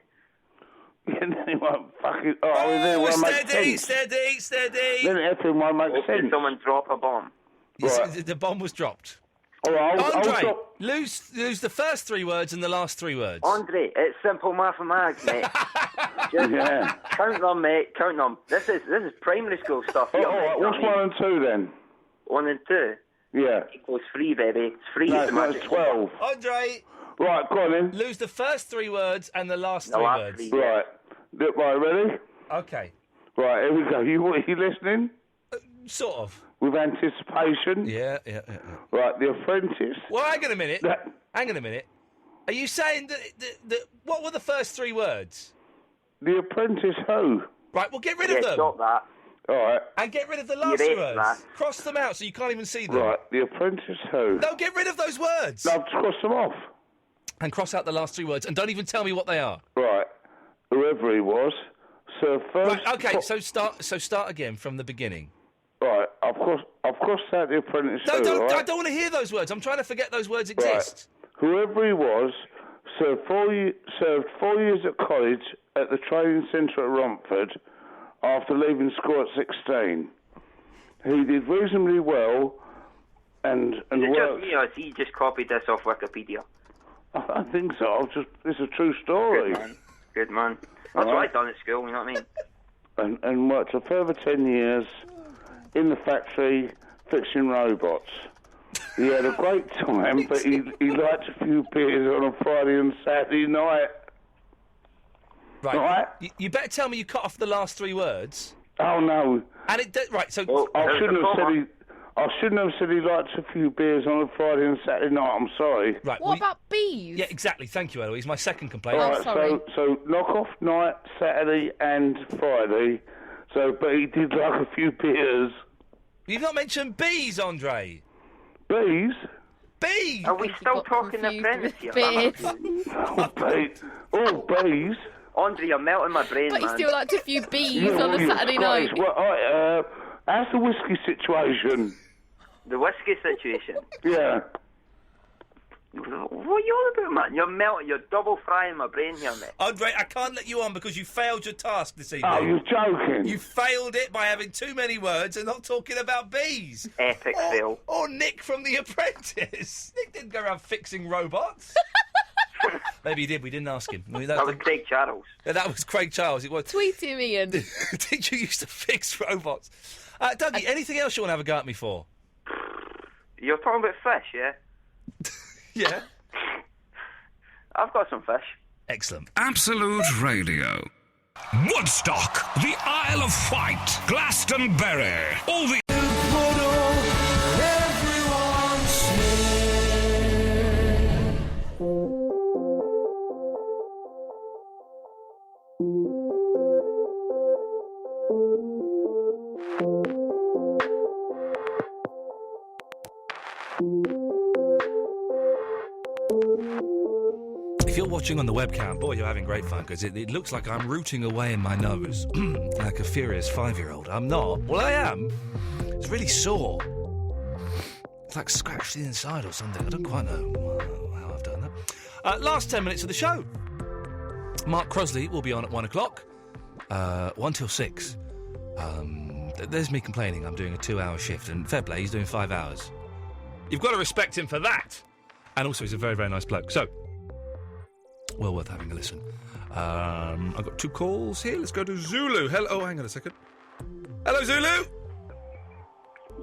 Steady. Then if him want to make sense. Did someone drop a bomb? Right. The bomb was dropped. All right, I'll Andre, stop. lose the first 3 words and the last 3 words. Andre, it's simple mathematics, mate. Just count them, mate. Count them. This is primary school stuff. All right, what's 1 and 2 then? 1 and 2. Yeah. Equals 3, baby. It's 3. No, it's 12. Andre. Right, go on then. Lose the first 3 words and the last 3 words. Right. Right, ready? Okay. Right, here we go. Are you listening? Sort of. With anticipation? Yeah. Right, The Apprentice. Well, hang on a minute. Hang on a minute. Are you saying that what were the first 3 words? The Apprentice who? Right, well, get rid of them. Stop that. All right. And get rid of the last words. Cross them out so you can't even see them. Right, The Apprentice who? No, get rid of those words. No, I've just crossed them off. And cross out the last 3 words and don't even tell me what they are. Right, whoever he was. So first. Right, okay, so start again from the beginning. Right, I've crossed out The Apprentice No, who, right? I don't want to hear those words. I'm trying to forget those words exist. Right. Whoever he was served 4 years at college at the training centre at Romford after leaving school at 16. He did reasonably well and worked. He just copied this off Wikipedia. I don't think so. It's a true story. Good man. That's what I done at school, you know what I mean? And worked a further 10 years in the factory fixing robots. He had a great time, but he liked a few beers on a Friday and Saturday night. Right. You better tell me you cut off the last 3 words. Oh no. And it so I shouldn't have said he liked a few beers on a Friday and Saturday night. I'm sorry. Right. What about bees? Yeah, exactly. Thank you, Eloise. My second complaint. All right, sorry. So knock off night, Saturday and Friday. But he did like a few beers. You've not mentioned bees, Andre. Bees? Bees! Are we still talking apprentice here? Oh, bees. Andre, you're melting my brain, But man. he still liked a few bees on a Saturday night. Well, how's the whiskey situation? The whiskey situation? Yeah. What are you on about, man? You're melting, you're double frying my brain here, mate. Andre, I can't let you on because you failed your task this evening. Oh, you're joking. You failed it by having too many words and not talking about bees. Epic fail. Or Nick from The Apprentice. Nick didn't go around fixing robots. Maybe he did, we didn't ask him. That was Craig Charles. Yeah, that was Craig Charles. It was. Tweet him, Ian. Teacher used to fix robots. Dougie, anything else you want to have a go at me for? You're talking about fish, yeah? Yeah. I've got some fish. Excellent. Absolute Radio. Woodstock, the Isle of Wight, Glastonbury, all the... If you're watching on the webcam, boy, you're having great fun, because it looks like I'm rooting away in my nose like a furious 5-year-old. I'm not. Well, I am. It's really sore. It's like scratched the inside or something. I don't quite know how I've done that. Last 10 minutes of the show. Mark Crosley will be on at 1 o'clock. 1 till 6. There's me complaining I'm doing a 2-hour shift, and fair play, he's doing 5 hours. You've got to respect him for that. And also, he's a very, very nice bloke. So, well worth having a listen. I've got 2 calls here. Let's go to Zulu. Hello. Oh, hang on a second. Hello, Zulu.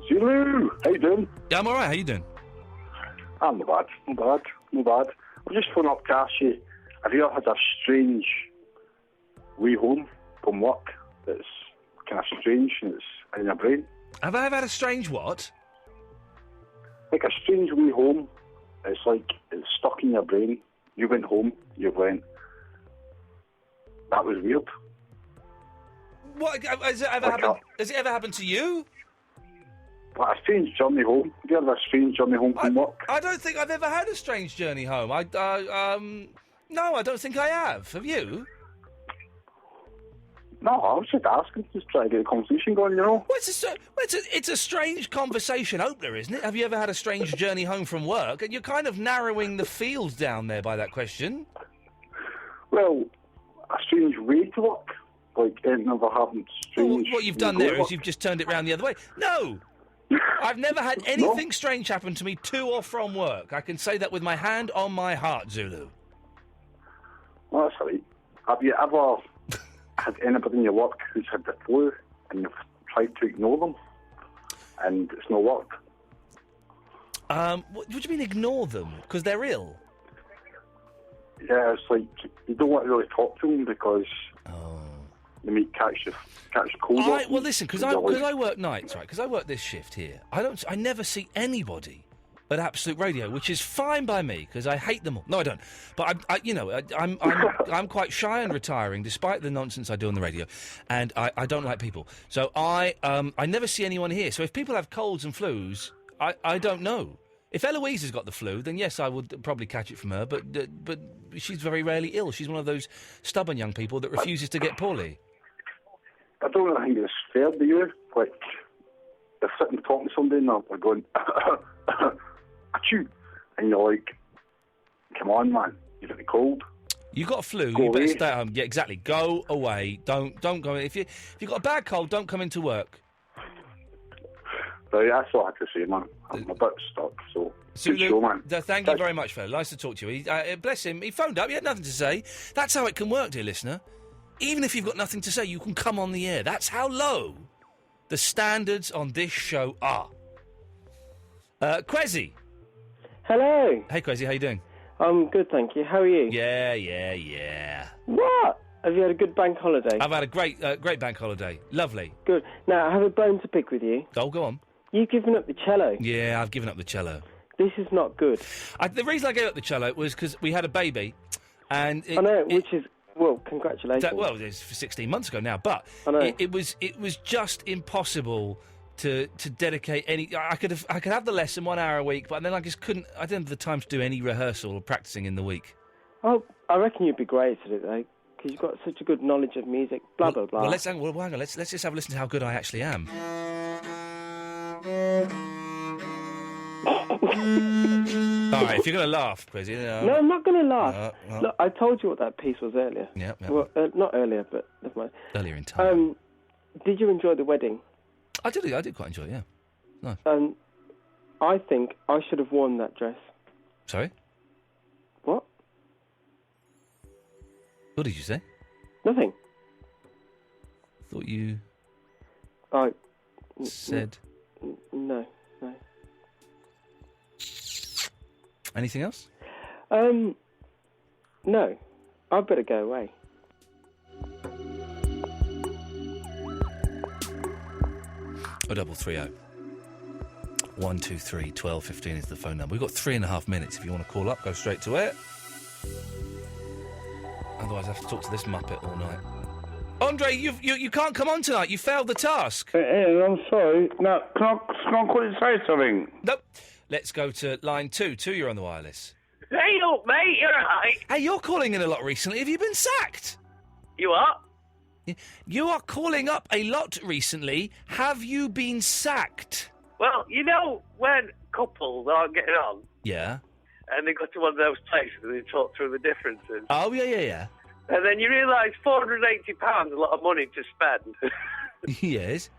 Zulu, how you doing? Yeah, I'm all right. How you doing? I'm not bad. I'm just phoning up to ask you, have you ever had a strange way home from work that's kind of strange and it's in your brain? Have I ever had a strange what? Like a strange way home. It's like it's stuck in your brain. You went home, you went, that was weird. What, has it ever happened to you? Like a strange journey home. Have you had a strange journey home from work? I don't think I've ever had a strange journey home. No, I don't think I have. Have you? No, I was just asking, just trying to get a conversation going, you know. Well, it's a strange conversation opener, isn't it? Have you ever had a strange journey home from work? And you're kind of narrowing the field down there by that question. Well, a strange way to work. Like, it never happened strange. Well, what you've done there is you've just turned it round the other way. No! I've never had anything strange happen to me to or from work. I can say that with my hand on my heart, Zulu. Well, that's all right. Have you ever had anybody in your work who's had the flu and you've tried to ignore them and it's not worked? What do you mean ignore them? Because they're ill? Yeah, it's like you don't want to really talk to them because they might catch the cold. Well, listen, because I work nights, right? Because I work this shift here. I never see anybody at Absolute Radio, which is fine by me because I hate them all. No, I don't. But I'm quite shy and retiring, despite the nonsense I do on the radio, and I don't like people. So I never see anyone here. So if people have colds and flus, I don't know. If Eloise has got the flu, then yes, I would probably catch it from her. But she's very rarely ill. She's one of those stubborn young people that refuses to get poorly. I don't really think it's fair, do you? Like, they're sitting talking to somebody and they're going, achoo. And you're like, come on, man, you've got the cold. You got a flu, Go you better away. stay at home. Yeah, exactly. Go away. Don't go. If you've got a bad cold, don't come into work. So yeah, that's all I have to say, man. I'm a bit stuck, so good show, man. Thank you very much, fella. Nice to talk to you. Bless him. He phoned up. He had nothing to say. That's how it can work, dear listener. Even if you've got nothing to say, you can come on the air. That's how low the standards on this show are. Kwesi. Hello. Hey, Kwesi, how you doing? I'm good, thank you. How are you? Yeah. What? Have you had a good bank holiday? I've had a great bank holiday. Lovely. Good. Now, I have a bone to pick with you. Oh, go on. You've given up the cello. Yeah, I've given up the cello. This is not good. The reason I gave up the cello was because we had a baby, and I know, which is... Well, congratulations. Well, it's 16 months ago now, but I know. it was just impossible to dedicate any. I could have the lesson 1 hour a week, but then I just couldn't. I didn't have the time to do any rehearsal or practicing in the week. Oh, I reckon you'd be great at it though, because you've got such a good knowledge of music. Blah blah blah. Well, hang on. Let's just have a listen to how good I actually am. All right, if you're going to laugh, Kwesi. No, I'm not going to laugh. Look, I told you what that piece was earlier. Yeah. Well, not earlier, but never mind. Earlier in time. Did you enjoy the wedding? I did quite enjoy it, yeah. Nice. I think I should have worn that dress. Sorry? What? What did you say? Nothing. Thought you... said... No. Anything else? No. I'd better go away. Oh, 330 123 1215 is the phone number. We've got 3.5 minutes. If you want to call up, go straight to it. Otherwise, I have to talk to this muppet all night. Andre, you can't come on tonight. You failed the task. Ian, I'm sorry. Now, can I quickly say something? Nope. Let's go to line 2. 2, you're on the wireless. Hey up, mate, you're right. Hey, you're calling in a lot recently. Have you been sacked? You what? You are calling up a lot recently. Have you been sacked? Well, you know when couples aren't getting on Yeah. and they go to one of those places and they talk through the differences. Oh, yeah. And then you realise £480 is a lot of money to spend. Yes.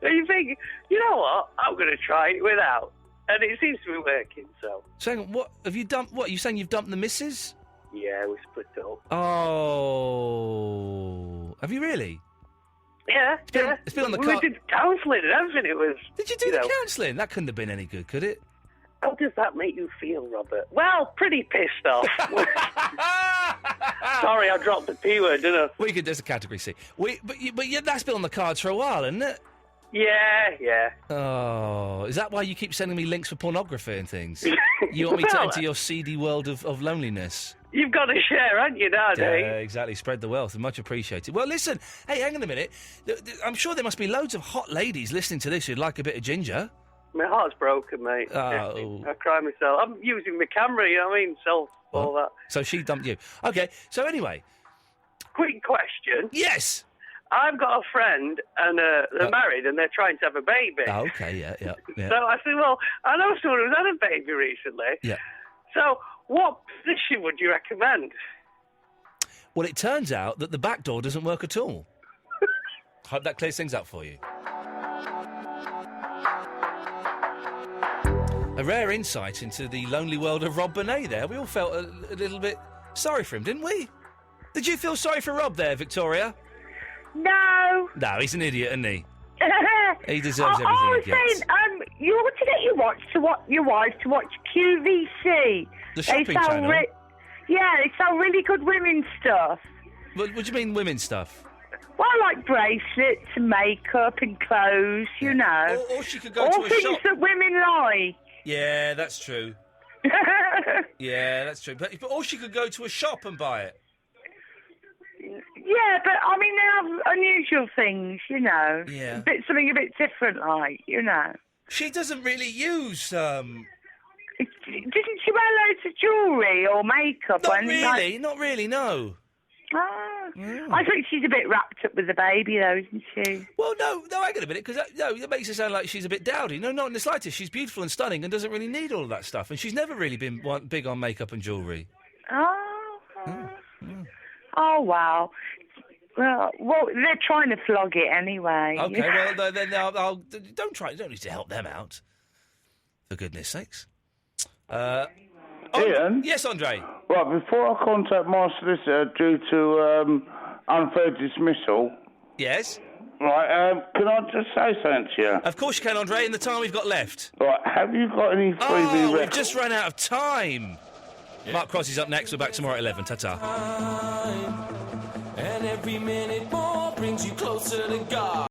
And you think, you know what, I'm going to try it without. And it seems to be working, so... So, hang on, what, have you dumped, what, are you saying you've dumped the missus? Yeah, we split up. Oh. Have you really? Yeah, It's been on the we card. did counselling and everything, it was... Did you do the counselling? That couldn't have been any good, could it? How does that make you feel, Robert? Well, pretty pissed off. Sorry, I dropped the P word, didn't I? Well, there's a category C. But that's been on the cards for a while, isn't it? Yeah. Oh, is that why you keep sending me links for pornography and things? You want me to enter your seedy world of loneliness? You've got to share, haven't you, nowadays? Yeah, exactly. Spread the wealth. Much appreciated. Well, listen. Hey, hang on a minute. I'm sure there must be loads of hot ladies listening to this who'd like a bit of ginger. My heart's broken, mate. Oh. I cry myself. I'm using my camera, you know what I mean? All that. So she dumped you. Okay, so anyway. Quick question. Yes. I've got a friend, and they're married, and they're trying to have a baby. Oh, okay, yeah. So I said, well, I know someone who's had a baby recently. Yeah. So what position would you recommend? Well, it turns out that the back door doesn't work at all. Hope that clears things up for you. rare insight into the lonely world of Rob Bonet there. We all felt a little bit sorry for him, didn't we? Did you feel sorry for Rob there, Victoria? No. No, he's an idiot, isn't he? He deserves everything I was he gets. saying, you ought to get your wife to watch QVC. The shopping channel? Yeah, they sell really good women's stuff. What do you mean women's stuff? Well, like bracelets and makeup and clothes, you know. Or she could go all to a things shop. that women like. Yeah, that's true. Yeah, that's true. But or she could go to a shop and buy it. Yeah, but I mean, they have unusual things, you know. Yeah. Something a bit different, like, you know. She doesn't really use. Didn't she wear loads of jewellery or makeup? Not really, no. I think she's a bit wrapped up with the baby, though, isn't she? Well, no, hang on a minute, because that makes it sound like she's a bit dowdy. No, not in the slightest. She's beautiful and stunning and doesn't really need all of that stuff. And she's never really been big on makeup and jewellery. Oh, wow. Well, they're trying to flog it anyway. Okay, well, then I'll don't try. You don't need to help them out. For goodness sakes. Ian? Yes, Andre? Right, before I contact my solicitor due to unfair dismissal... Yes? Right, can I just say something to you? Of course you can, Andre, in the time we've got left. Right, have you got any freebie Oh, we've records? just run out of time. Yeah. Mark Cross's up next. We're back tomorrow at 11. Ta-ta. And every minute more brings you closer to God.